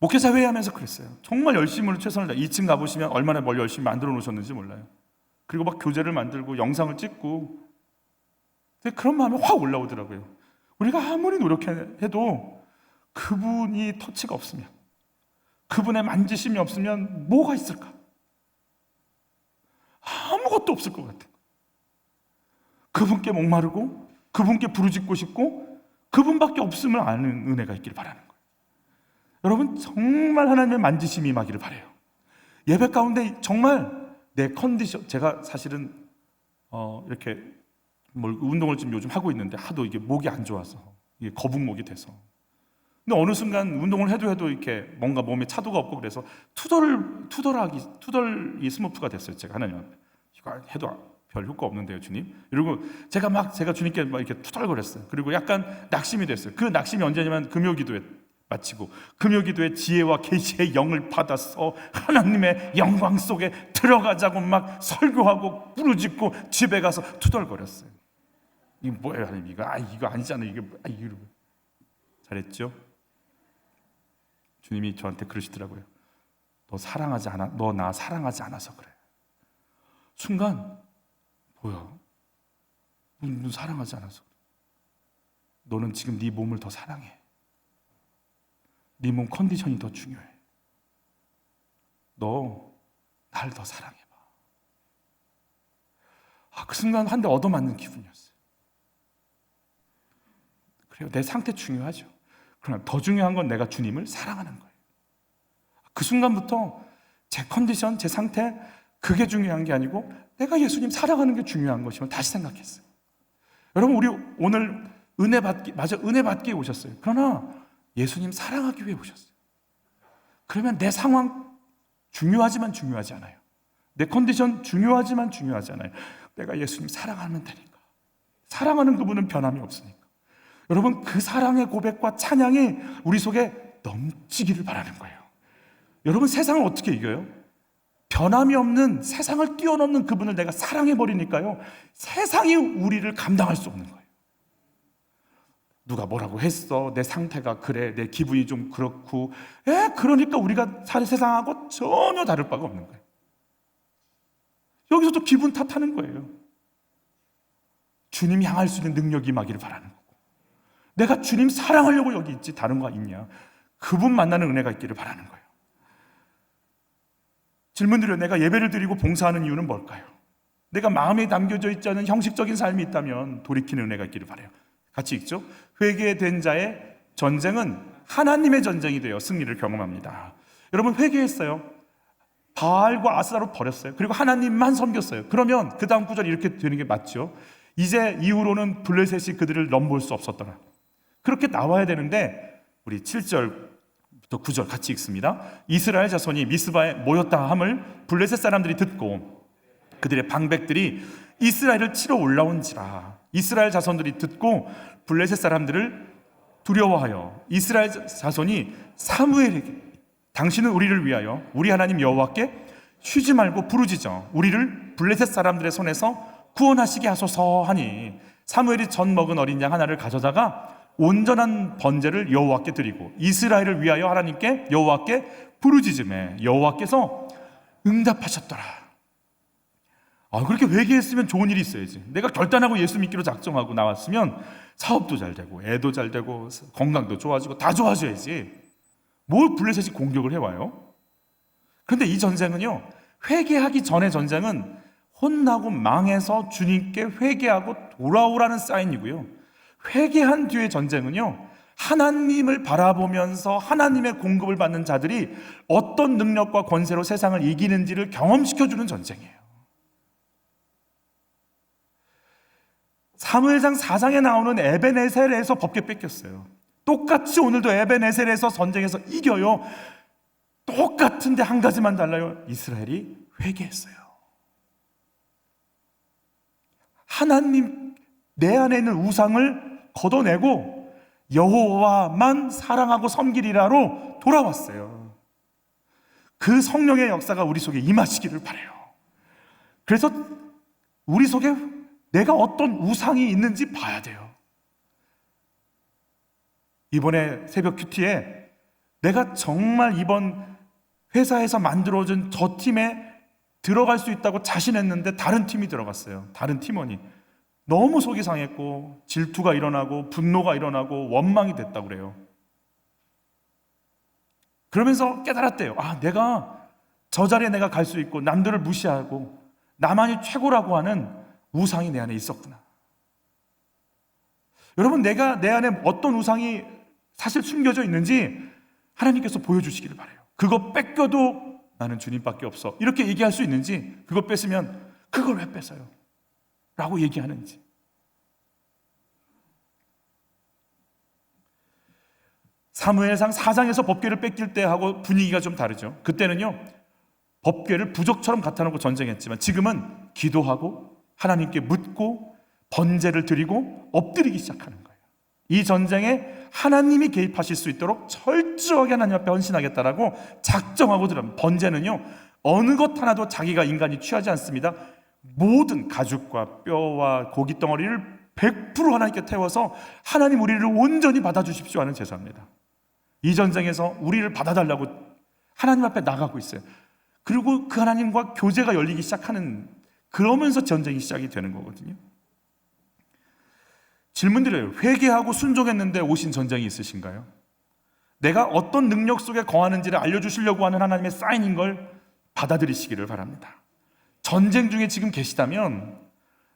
목회자 회의하면서 그랬어요. 정말 열심으로 최선을 다해. 2층 가보시면 얼마나 뭘 열심히 만들어 놓으셨는지 몰라요. 그리고 막 교재를 만들고 영상을 찍고. 근데 그런 마음이 확 올라오더라고요. 우리가 아무리 노력해도 그분이 터치가 없으면, 그분의 만지심이 없으면 뭐가 있을까? 아무것도 없을 것 같아요. 그분께 목마르고 그분께 부르짖고 싶고 그분밖에 없음을 아는 은혜가 있기를 바라는 거예요. 여러분, 정말 하나님의 만지심이 임하기를 바라요. 예배 가운데 정말 내 컨디션, 제가 사실은 이렇게 운동을 지금 요즘 하고 있는데 하도 이게 목이 안 좋아서 이게 거북목이 돼서. 근데 어느 순간 운동을 해도 이렇게 뭔가 몸에 차도가 없고 그래서 투덜이 스머프가 됐어요. 제가 하나님 앞에 이거 해도 별 효과 없는데요, 주님. 이러고 제가 주님께 막 이렇게 투덜거렸어요. 그리고 약간 낙심이 됐어요. 그 낙심이 언제냐면 금요기도에 마치고 금요기도에 지혜와 계시의 영을 받아서 하나님의 영광 속에 들어가자고 막 설교하고 부르짖고 집에 가서 투덜거렸어요. 이거 뭐예요, 하나님? 이거 아니잖아요. 이거 잘했죠? 주님이 저한테 그러시더라고요. 너 나 사랑하지 않아서 그래. 순간 뭐야? 무슨 사랑하지 않아서 그래. 너는 지금 네 몸을 더 사랑해. 네 몸 컨디션이 더 중요해. 너 날 더 사랑해봐. 그 순간 한 대 얻어맞는 기분이었어요. 그래요. 내 상태 중요하죠. 그러나 더 중요한 건 내가 주님을 사랑하는 거예요. 그 순간부터 제 컨디션, 제 상태, 그게 중요한 게 아니고 내가 예수님 사랑하는 게 중요한 것임을 다시 생각했어요. 여러분, 우리 오늘 은혜 받기 오셨어요. 그러나 예수님 사랑하기 위해 오셨어요. 그러면 내 상황 중요하지만 중요하지 않아요. 내 컨디션 중요하지만 중요하지 않아요. 내가 예수님 사랑하면 되니까. 사랑하는 그분은 변함이 없으니까. 여러분, 그 사랑의 고백과 찬양이 우리 속에 넘치기를 바라는 거예요. 여러분, 세상을 어떻게 이겨요? 변함이 없는 세상을 뛰어넘는 그분을 내가 사랑해버리니까요, 세상이 우리를 감당할 수 없는 거예요. 누가 뭐라고 했어, 내 상태가 그래, 내 기분이 좀 그렇고, 그러니까 우리가 사는 세상하고 전혀 다를 바가 없는 거예요. 여기서도 기분 탓하는 거예요. 주님 향할 수 있는 능력이 임하기를 바라는 거고, 내가 주님 사랑하려고 여기 있지 다른 거 있냐, 그분 만나는 은혜가 있기를 바라는 거예요. 질문 드려요. 내가 예배를 드리고 봉사하는 이유는 뭘까요? 내가 마음에 담겨져 있지 않은 형식적인 삶이 있다면 돌이키는 은혜가 있기를 바라요. 같이 읽죠. 회개된 자의 전쟁은 하나님의 전쟁이 되어 승리를 경험합니다. 여러분, 회개했어요. 바알과 아스라로 버렸어요. 그리고 하나님만 섬겼어요. 그러면 그 다음 구절이 이렇게 되는 게 맞죠. 이제 이후로는 블레셋이 그들을 넘볼 수 없었더라. 그렇게 나와야 되는데 우리 7절부터 9절 같이 읽습니다. 이스라엘 자손이 미스바에 모였다 함을 블레셋 사람들이 듣고 그들의 방백들이 이스라엘을 치러 올라온지라. 이스라엘 자손들이 듣고 블레셋 사람들을 두려워하여 이스라엘 자손이 사무엘에게 당신은 우리를 위하여 우리 하나님 여호와께 쉬지 말고 부르짖어 우리를 블레셋 사람들의 손에서 구원하시게 하소서 하니 사무엘이 전 먹은 어린 양 하나를 가져다가 온전한 번제를 여호와께 드리고 이스라엘을 위하여 하나님께 여호와께 부르짖음에 여호와께서 응답하셨더라. 그렇게 회개했으면 좋은 일이 있어야지. 내가 결단하고 예수 믿기로 작정하고 나왔으면 사업도 잘 되고 애도 잘 되고 건강도 좋아지고 다 좋아져야지. 뭘 블레셋이 공격을 해와요? 그런데 이 전쟁은요, 회개하기 전의 전쟁은 혼나고 망해서 주님께 회개하고 돌아오라는 사인이고요, 회개한 뒤의 전쟁은요, 하나님을 바라보면서 하나님의 공급을 받는 자들이 어떤 능력과 권세로 세상을 이기는지를 경험시켜주는 전쟁이에요. 사무엘상 4장에 나오는 에벤에셀에서 법궤 뺏겼어요. 똑같이 오늘도 에벤에셀에서 전쟁에서 이겨요. 똑같은데 한 가지만 달라요. 이스라엘이 회개했어요. 하나님 내 안에 있는 우상을 걷어내고 여호와만 사랑하고 섬기리라로 돌아왔어요. 그 성령의 역사가 우리 속에 임하시기를 바라요. 그래서 우리 속에 내가 어떤 우상이 있는지 봐야 돼요. 이번에 새벽 큐티에 내가 정말 이번 회사에서 만들어준 저 팀에 들어갈 수 있다고 자신했는데 다른 팀이 들어갔어요. 다른 팀원이. 너무 속이 상했고 질투가 일어나고 분노가 일어나고 원망이 됐다고 그래요. 그러면서 깨달았대요. 내가 저 자리에 내가 갈 수 있고 남들을 무시하고 나만이 최고라고 하는 우상이 내 안에 있었구나. 여러분, 내가 내 안에 어떤 우상이 사실 숨겨져 있는지 하나님께서 보여주시기를 바라요. 그거 뺏겨도 나는 주님밖에 없어, 이렇게 얘기할 수 있는지, 그거 뺏으면 그걸 왜 뺏어요? 라고 얘기하는지. 사무엘상 4장에서 법궤를 뺏길 때하고 분위기가 좀 다르죠. 그때는요, 법궤를 부족처럼 갖다 놓고 전쟁했지만 지금은 기도하고 하나님께 묻고 번제를 드리고 엎드리기 시작하는 거예요. 이 전쟁에 하나님이 개입하실 수 있도록 철저하게 하나님 앞에 헌신하겠다라고 작정하고 들어갑니다. 번제는요, 어느 것 하나도 자기가 인간이 취하지 않습니다. 모든 가죽과 뼈와 고기 덩어리를 100% 하나님께 태워서 하나님 우리를 온전히 받아주십시오 하는 제사입니다. 이 전쟁에서 우리를 받아달라고 하나님 앞에 나가고 있어요. 그리고 그 하나님과 교제가 열리기 시작하는, 그러면서 전쟁이 시작이 되는 거거든요. 질문 드려요. 회개하고 순종했는데 오신 전쟁이 있으신가요? 내가 어떤 능력 속에 거하는지를 알려주시려고 하는 하나님의 사인인 걸 받아들이시기를 바랍니다. 전쟁 중에 지금 계시다면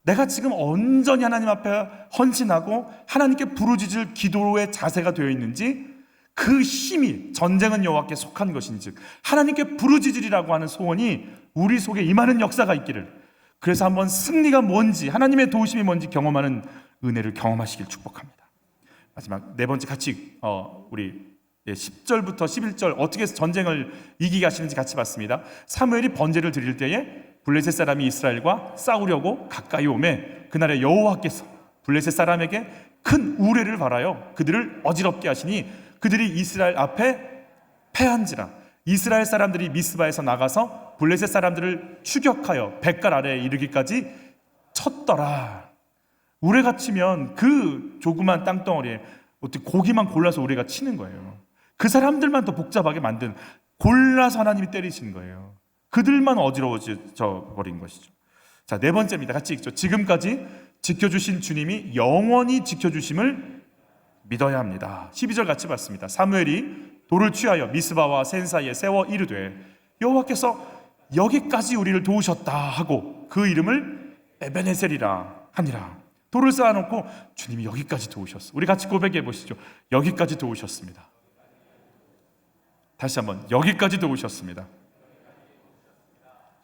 내가 지금 온전히 하나님 앞에 헌신하고 하나님께 부르짖을 기도의 자세가 되어 있는지, 그 힘이 전쟁은 여호와께 속한 것인지 하나님께 부르짖으리라고 하는 소원이 우리 속에 임하는 역사가 있기를, 그래서 한번 승리가 뭔지 하나님의 도우심이 뭔지 경험하는 은혜를 경험하시길 축복합니다. 마지막 네 번째 같이 우리 10절부터 11절 어떻게 해서 전쟁을 이기게 하시는지 같이 봤습니다. 사무엘이 번제를 드릴 때에 블레셋 사람이 이스라엘과 싸우려고 가까이 오매 그날에 여호와께서 블레셋 사람에게 큰 우레를 발하여 그들을 어지럽게 하시니 그들이 이스라엘 앞에 패한지라. 이스라엘 사람들이 미스바에서 나가서 블레셋 사람들을 추격하여 뱃갈 아래에 이르기까지 쳤더라. 우레가 치면 그 조그만 땅덩어리에 어떻게 고기만 골라서 우레가 치는 거예요. 그 사람들만 더 복잡하게 만든, 골라서 하나님이 때리시는 거예요. 그들만 어지러워져 버린 것이죠. 자, 네 번째입니다. 같이 읽죠. 지금까지 지켜주신 주님이 영원히 지켜주심을 믿어야 합니다. 12절 같이 봤습니다. 사무엘이 돌을 취하여 미스바와 센 사이에 세워 이르되 여호와께서 여기까지 우리를 도우셨다 하고 그 이름을 에베네셀이라 하니라. 돌을 쌓아놓고 주님이 여기까지 도우셨어. 우리 같이 고백해 보시죠. 여기까지 도우셨습니다. 다시 한번, 여기까지 도우셨습니다.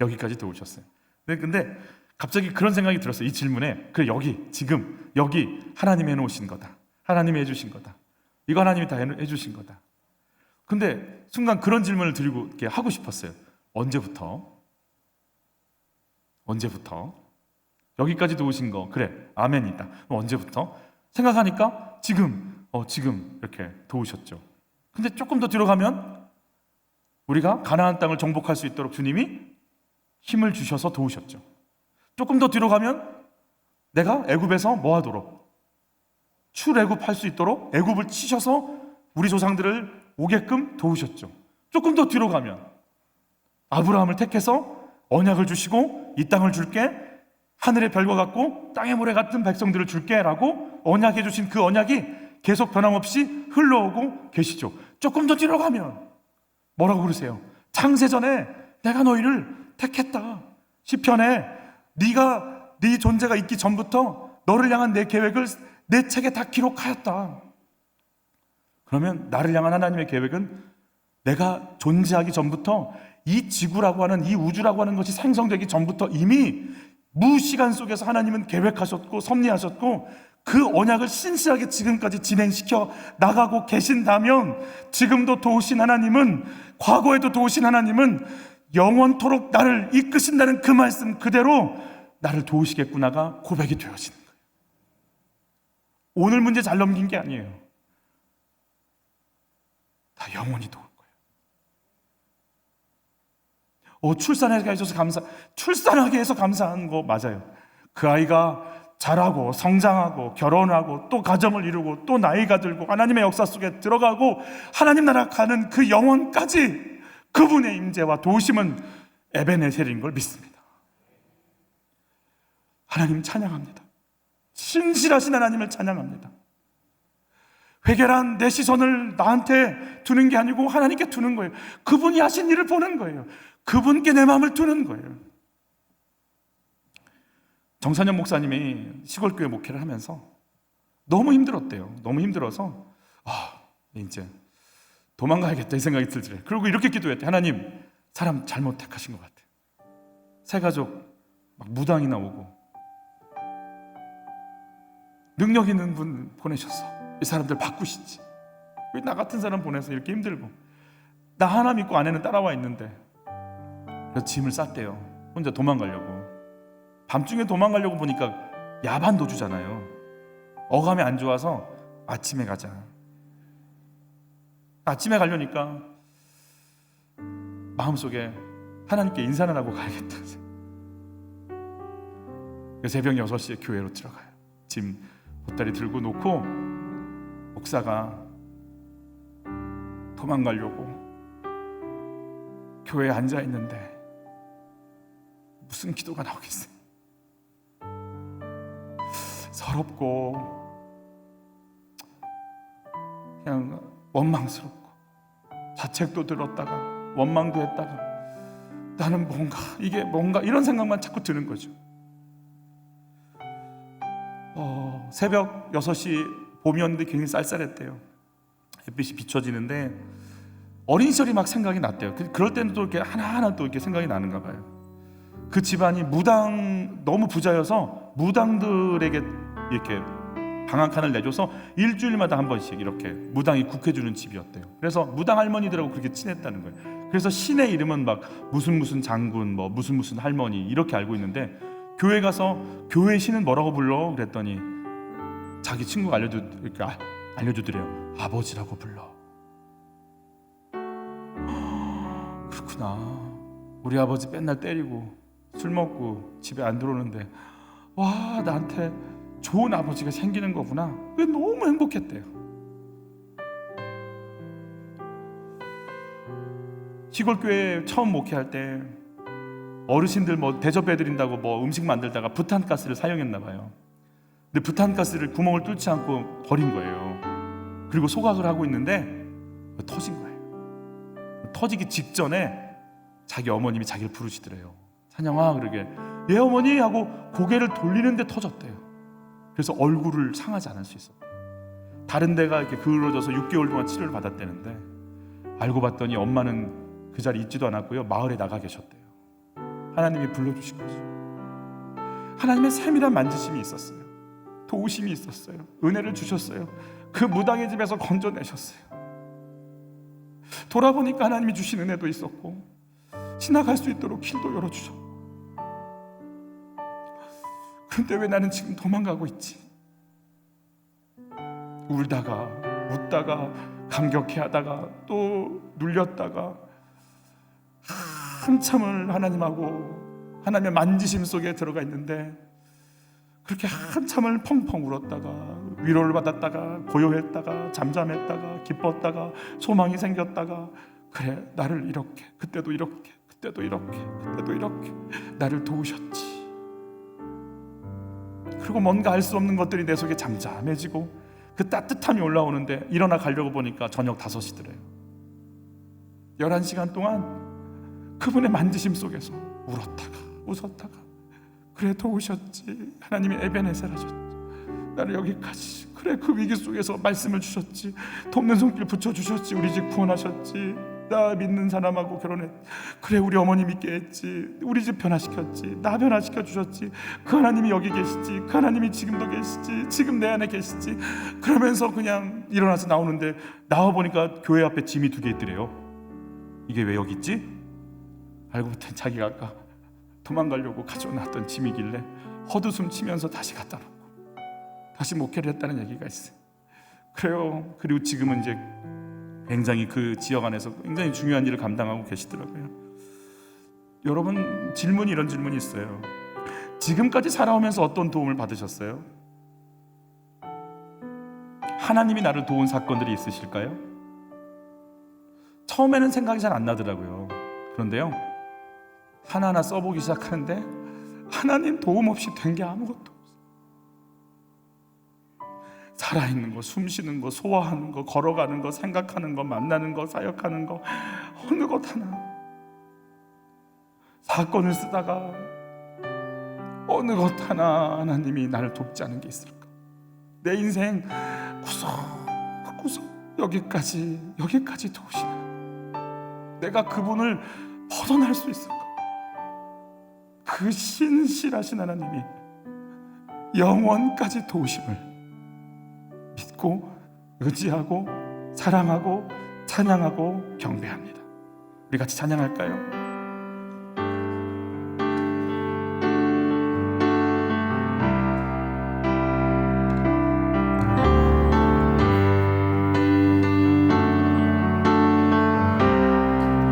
여기까지 도우셨어요. 근데 갑자기 그런 생각이 들었어요. 이 질문에. 그래, 여기, 지금 여기 하나님이 해놓으신 거다. 하나님이 해주신 거다. 이거 하나님이 다 해주신 거다. 근데 순간 그런 질문을 드리고 이렇게 하고 싶었어요. 언제부터? 여기까지 도우신 거, 그래, 아멘이다. 그럼 언제부터? 생각하니까 지금 이렇게 도우셨죠. 근데 조금 더 뒤로 가면 우리가 가나안 땅을 정복할 수 있도록 주님이 힘을 주셔서 도우셨죠. 조금 더 뒤로 가면 내가 애굽에서 뭐 하도록, 출애굽할 수 있도록 애굽을 치셔서 우리 조상들을 오게끔 도우셨죠. 조금 더 뒤로 가면 아브라함을 택해서 언약을 주시고 이 땅을 줄게, 하늘의 별과 같고 땅의 모래 같은 백성들을 줄게 라고 언약해 주신 그 언약이 계속 변함없이 흘러오고 계시죠. 조금 더 뒤로 가면 뭐라고 그러세요? 창세전에 내가 너희를 택했다. 시편에 네 존재가 있기 전부터 너를 향한 내 계획을 내 책에 다 기록하였다. 그러면 나를 향한 하나님의 계획은 내가 존재하기 전부터, 이 지구라고 하는, 이 우주라고 하는 것이 생성되기 전부터 이미 무시간 속에서 하나님은 계획하셨고 섭리하셨고 그 언약을 신실하게 지금까지 진행시켜 나가고 계신다면, 지금도 도우신 하나님은, 과거에도 도우신 하나님은 영원토록 나를 이끄신다는 그 말씀 그대로 나를 도우시겠구나가 고백이 되어지는 거예요. 오늘 문제 잘 넘긴 게 아니에요. 다 영원히 도울 거예요. 출산하게 해서 감사한 거 맞아요. 그 아이가 자라고 성장하고 결혼하고 또 가정을 이루고 또 나이가 들고 하나님의 역사 속에 들어가고 하나님 나라 가는 그 영혼까지 그분의 임재와 도우심은 에베네셀인 걸 믿습니다. 하나님 찬양합니다. 신실하신 하나님을 찬양합니다. 회개란 내 시선을 나한테 두는 게 아니고 하나님께 두는 거예요. 그분이 하신 일을 보는 거예요. 그분께 내 마음을 두는 거예요. 정찬현 목사님이 시골교회 목회를 하면서 너무 힘들었대요. 너무 힘들어서 이제 도망가야겠다 이 생각이 들더래요. 그리고 이렇게 기도했대. 하나님, 사람 잘못 택하신 것 같아요. 새 가족 막 무당이나 오고 능력 있는 분 보내셔서 이 사람들 바꾸시지. 왜 나 같은 사람 보내서 이렇게 힘들고, 나 하나 믿고 아내는 따라와 있는데. 그래서 짐을 쌌대요. 혼자 도망가려고. 밤중에 도망가려고 보니까 야반 도주잖아요. 어감이 안 좋아서 아침에 가자. 아침에 가려니까 마음속에 하나님께 인사를 하고 가야겠다. 새벽 6시에 교회로 들어가요. 짐 보따리 들고 놓고 목사가 도망가려고 교회에 앉아 있는데 무슨 기도가 나오겠어요? 서럽고 그냥 원망스럽고 자책도 들었다가 원망도 했다가 나는 이게 뭔가 이런 생각만 자꾸 드는 거죠. 새벽 6시 봄이었는데 굉장히 쌀쌀했대요. 햇빛이 비춰지는데 어린 시절이 막 생각이 났대요. 그럴 때는 또 이렇게 하나하나 또 이렇게 생각이 나는가 봐요. 그 집안이 너무 부자여서 무당들에게 이렇게 방앗간을 내줘서 일주일마다 한 번씩 이렇게 무당이 국해주는 집이었대요. 그래서 무당 할머니들하고 그렇게 친했다는 거예요. 그래서 신의 이름은 막 무슨 장군, 뭐 무슨 할머니 이렇게 알고 있는데, 교회 가서 교회 신은 뭐라고 불러? 그랬더니 자기 친구가 알려주더래요. 아버지라고 불러. 그렇구나. 우리 아버지 맨날 때리고 술 먹고 집에 안 들어오는데 와, 나한테 좋은 아버지가 생기는 거구나. 그게 너무 행복했대요. 시골교회 처음 목회할 때 어르신들 대접해드린다고 음식 만들다가 부탄가스를 사용했나 봐요. 근데 부탄가스를 구멍을 뚫지 않고 버린 거예요. 그리고 소각을 하고 있는데 터진 거예요. 터지기 직전에 자기 어머님이 자기를 부르시더래요. 찬영아, 그러게 예 어머니 하고 고개를 돌리는데 터졌대요. 그래서 얼굴을 상하지 않을 수 있었대요. 다른 데가 이렇게 그을러져서 6개월 동안 치료를 받았대는데 알고 봤더니 엄마는 그 자리에 있지도 않았고요, 마을에 나가 계셨대요. 하나님이 불러주신 거죠. 하나님의 세밀한 만지심이 있었어요. 도우심이 있었어요. 은혜를 주셨어요. 그 무당의 집에서 건져내셨어요. 돌아보니까 하나님이 주신 은혜도 있었고 지나갈 수 있도록 길도 열어주셨고, 그런데 왜 나는 지금 도망가고 있지? 울다가 웃다가 감격해하다가 또 눌렸다가 한참을 하나님하고 하나님의 만지심 속에 들어가 있는데, 그렇게 한참을 펑펑 울었다가 위로를 받았다가 고요했다가 잠잠했다가 기뻤다가 소망이 생겼다가, 그래 나를 이렇게 그때도 이렇게 그때도 이렇게 그때도 이렇게 나를 도우셨지. 그리고 뭔가 알 수 없는 것들이 내 속에 잠잠해지고 그 따뜻함이 올라오는데 일어나 가려고 보니까 저녁 5시더래요. 11시간 동안 그분의 만지심 속에서 울었다가 웃었다가, 그래 도우셨지. 하나님이 에베네셀 하셨지. 나를 여기까지, 그래 그 위기 속에서 말씀을 주셨지. 돕는 손길 붙여주셨지. 우리 집 구원하셨지. 나 믿는 사람하고 결혼했지. 그래 우리 어머니 믿게 했지. 우리 집 변화시켰지. 나 변화시켜 주셨지. 그 하나님이 여기 계시지. 그 하나님이 지금도 계시지. 지금 내 안에 계시지. 그러면서 그냥 일어나서 나오는데, 나와보니까 교회 앞에 짐이 2개 있더래요. 이게 왜 여기 있지? 알고 봤더니 자기가 아까 도망가려고 가져놨던 짐이길래 헛웃음 치면서 다시 갖다 놓고 다시 목회를 했다는 얘기가 있어요. 그래요. 그리고 지금은 이제 굉장히 그 지역 안에서 굉장히 중요한 일을 감당하고 계시더라고요. 여러분, 이런 질문이 있어요. 지금까지 살아오면서 어떤 도움을 받으셨어요? 하나님이 나를 도운 사건들이 있으실까요? 처음에는 생각이 잘 안 나더라고요. 그런데요, 하나하나 써보기 시작하는데 하나님 도움 없이 된 게 아무것도 없어요. 살아있는 거, 숨쉬는 거, 소화하는 거, 걸어가는 거, 생각하는 거, 만나는 거, 사역하는 거, 어느 것 하나. 사건을 쓰다가 어느 것 하나 하나님이 나를 돕지 않은 게 있을까? 내 인생 구석구석 여기까지 도우시나? 내가 그분을 벗어날 수 있을까? 그 신실하신 하나님이 영원까지 도우심을 믿고 의지하고 사랑하고 찬양하고 경배합니다. 우리 같이 찬양할까요?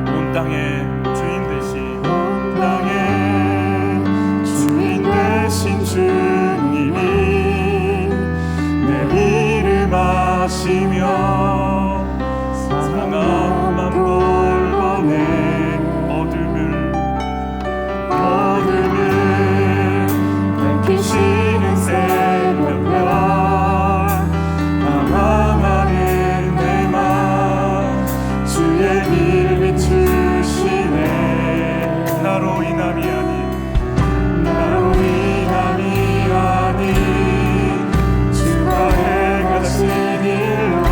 온 땅의 주인 되신 주님이 내 이름 아시며 상함한 볼번에 어둠을 밝히시는 새벽별, 방황하는 내 맘 주의 길 비추시네. 나로 인함이 아닌 주가 행하신 일로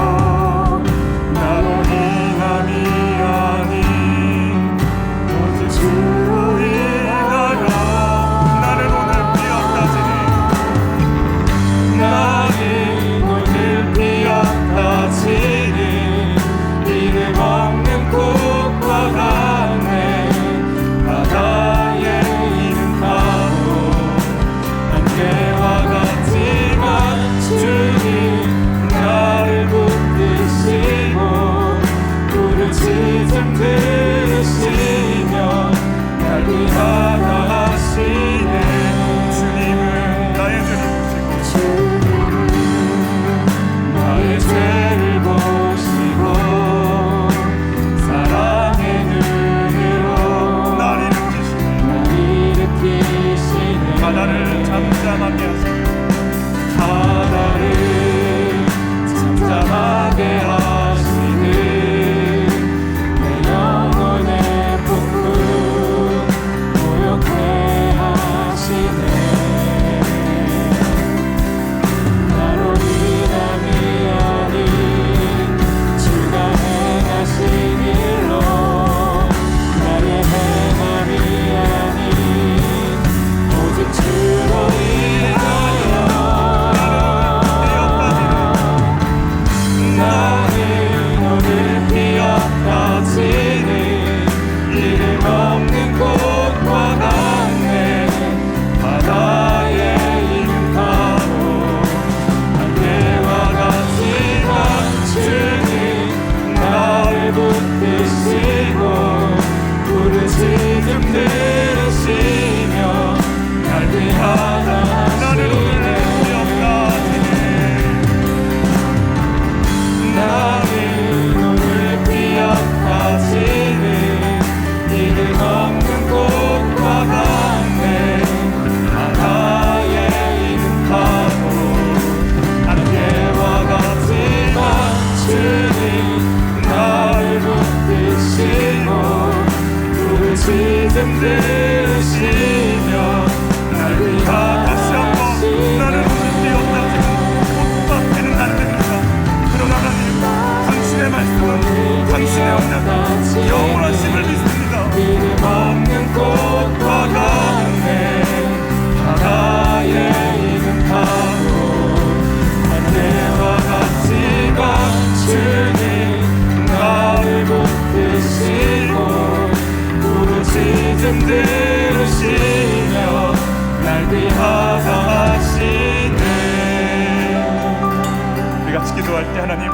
기도할 때 하나님,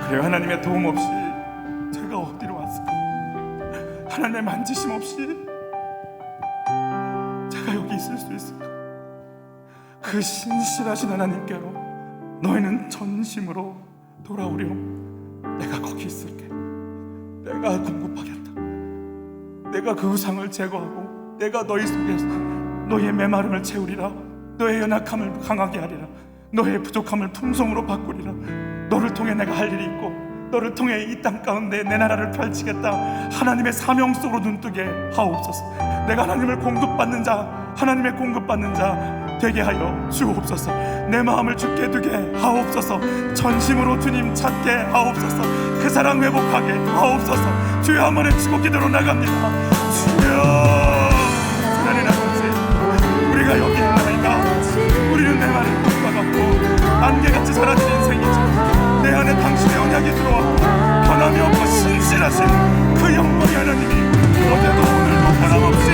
그래요, 하나님의 도움 없이 제가 어디로 왔을까? 하나님의 만지심 없이 제가 여기 있을 수 있을까? 그 신실하신 하나님께로 너희는 전심으로 돌아오렴. 내가 거기 있을게. 내가 공급하겠다. 내가 그 우상을 제거하고 내가 너희 속에서 너희의 메마름을 채우리라. 너의 연약함을 강하게 하리라. 너의 부족함을 풍성으로 바꾸리라. 너를 통해 내가 할 일이 있고 너를 통해 이 땅 가운데 내 나라를 펼치겠다. 하나님의 사명 속으로 눈뜨게 하옵소서. 내가 하나님을 공급받는 자, 하나님의 공급받는 자 되게 하여 주옵소서. 내 마음을 주께 두게 하옵소서. 전심으로 주님 찾게 하옵소서. 그 사랑 회복하게 하옵소서. 주여 한번 외치고 기도로 나갑니다. 주여, 하나님 아버지, 우리가 여기 있나이다. 우리는 내 말을 꿈과 같고 안개같이 사라진 인생이지만 내 안에 당신의 언약이 들어왔고 변함이 없고 신실하신 그 영광의 하나님이 어제도 오늘도 변함없이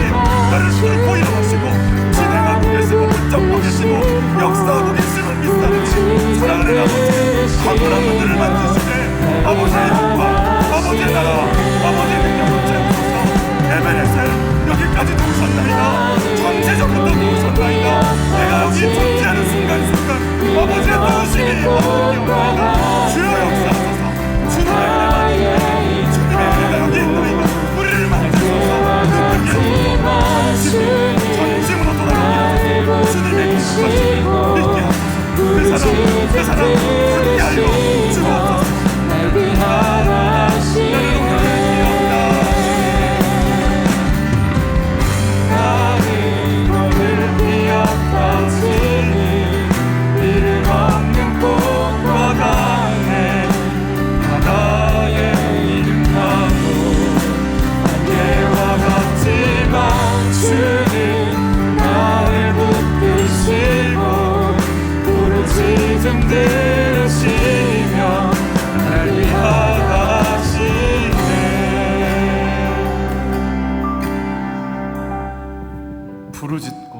나를 뚫고 일어나시고 진행하고 계시고 붙잡고 계시고 역사하고 계시는 믿사는 사랑하는 아버지, 한분한 분들을 만지시네. 아버지의 영광, 아버지의 나라, 아버지의 능력을 채우소서. 에베레셀 여기까지 도우셨나이다. 전체적으로 도우셨나이다. 내가 여기 존재하는 순간순간 아버지의 도우심이 아버지옵나이다. 주여 역사하소서. 주님의 은혜만, 주님의 은혜가 여기 있나이다. 우리를 만지소서. 눈뜨게 하소서. 전심으로 돌아오게 하소서. 주님의 공급하심을 믿게 하소서. 그 사람 함께 하여 주옵소서. 나를 오늘 기억하시니 이름 없는 꽃과 같네. 바다의 이름 나무 안개와 같지만 주는 나를 붙드시고 부르짖음 들으시며 날 위하시네. 부르짖고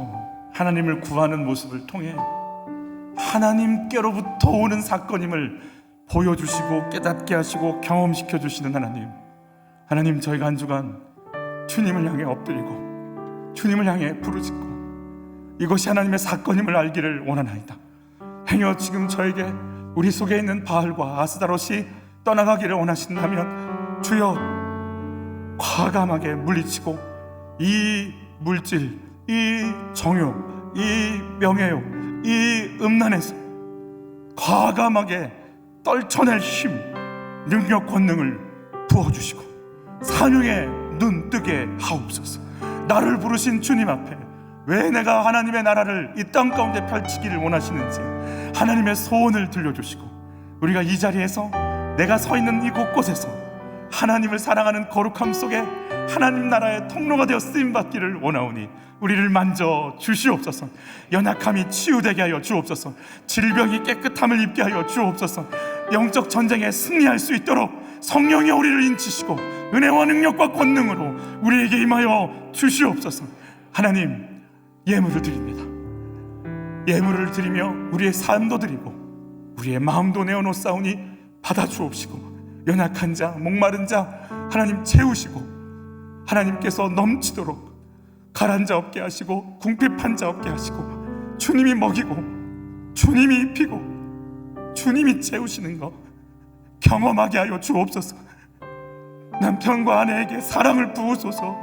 하나님을 구하는 모습을 통해 하나님께로부터 오는 사건임을 보여주시고 깨닫게 하시고 경험시켜 주시는 하나님. 하나님, 저희가 한 주간 주님을 향해 엎드리고 주님을 향해 부르짖고 이것이 하나님의 사건임을 알기를 원하나이다. 행여 지금 저에게 우리 속에 있는 바알과 아스다롯이 떠나가기를 원하신다면 주여 과감하게 물리치고 이 물질, 이 정욕, 이 명예욕, 이 음란에서 과감하게 떨쳐낼 힘, 능력, 권능을 부어주시고 사명에 눈 뜨게 하옵소서. 나를 부르신 주님 앞에 왜 내가 하나님의 나라를 이 땅 가운데 펼치기를 원하시는지 하나님의 소원을 들려주시고 우리가 이 자리에서 내가 서 있는 이 곳곳에서 하나님을 사랑하는 거룩함 속에 하나님 나라의 통로가 되어 쓰임받기를 원하오니 우리를 만져 주시옵소서. 연약함이 치유되게 하여 주옵소서. 질병이 깨끗함을 입게 하여 주옵소서. 영적 전쟁에 승리할 수 있도록 성령이 우리를 인치시고 은혜와 능력과 권능으로 우리에게 임하여 주시옵소서. 하나님, 예물을 드립니다. 예물을 드리며 우리의 삶도 드리고 우리의 마음도 내어놓사오니 받아주옵시고 연약한 자, 목마른 자 하나님 채우시고 하나님께서 넘치도록 가란 자 없게 하시고 궁핍한 자 없게 하시고 주님이 먹이고 주님이 입히고 주님이 채우시는 것 경험하게 하여 주옵소서. 남편과 아내에게 사랑을 부으소서.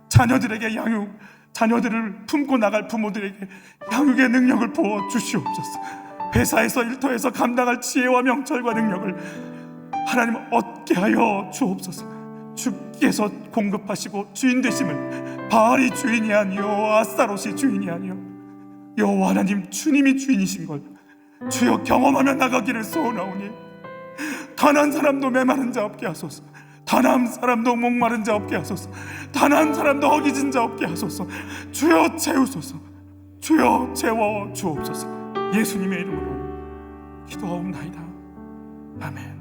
자녀들에게 양육, 자녀들을 품고 나갈 부모들에게 양육의 능력을 부어 주시옵소서. 회사에서 일터에서 감당할 지혜와 명철과 능력을 하나님 얻게 하여 주옵소서. 주께서 공급하시고 주인 되심을 바알이 주인이 아니요 아스타롯이 주인이 아니요 여호와 하나님 주님이 주인이신 걸 주여 경험하며 나가기를 소원하오니 단 한 사람도 메마른 자 없게 하소서. 단 한 사람도 목마른 자 없게 하소서. 단 한 사람도 허기진 자 없게 하소서. 주여 채우소서. 주여 채워 주옵소서. 예수님의 이름으로 기도하옵나이다. 아멘.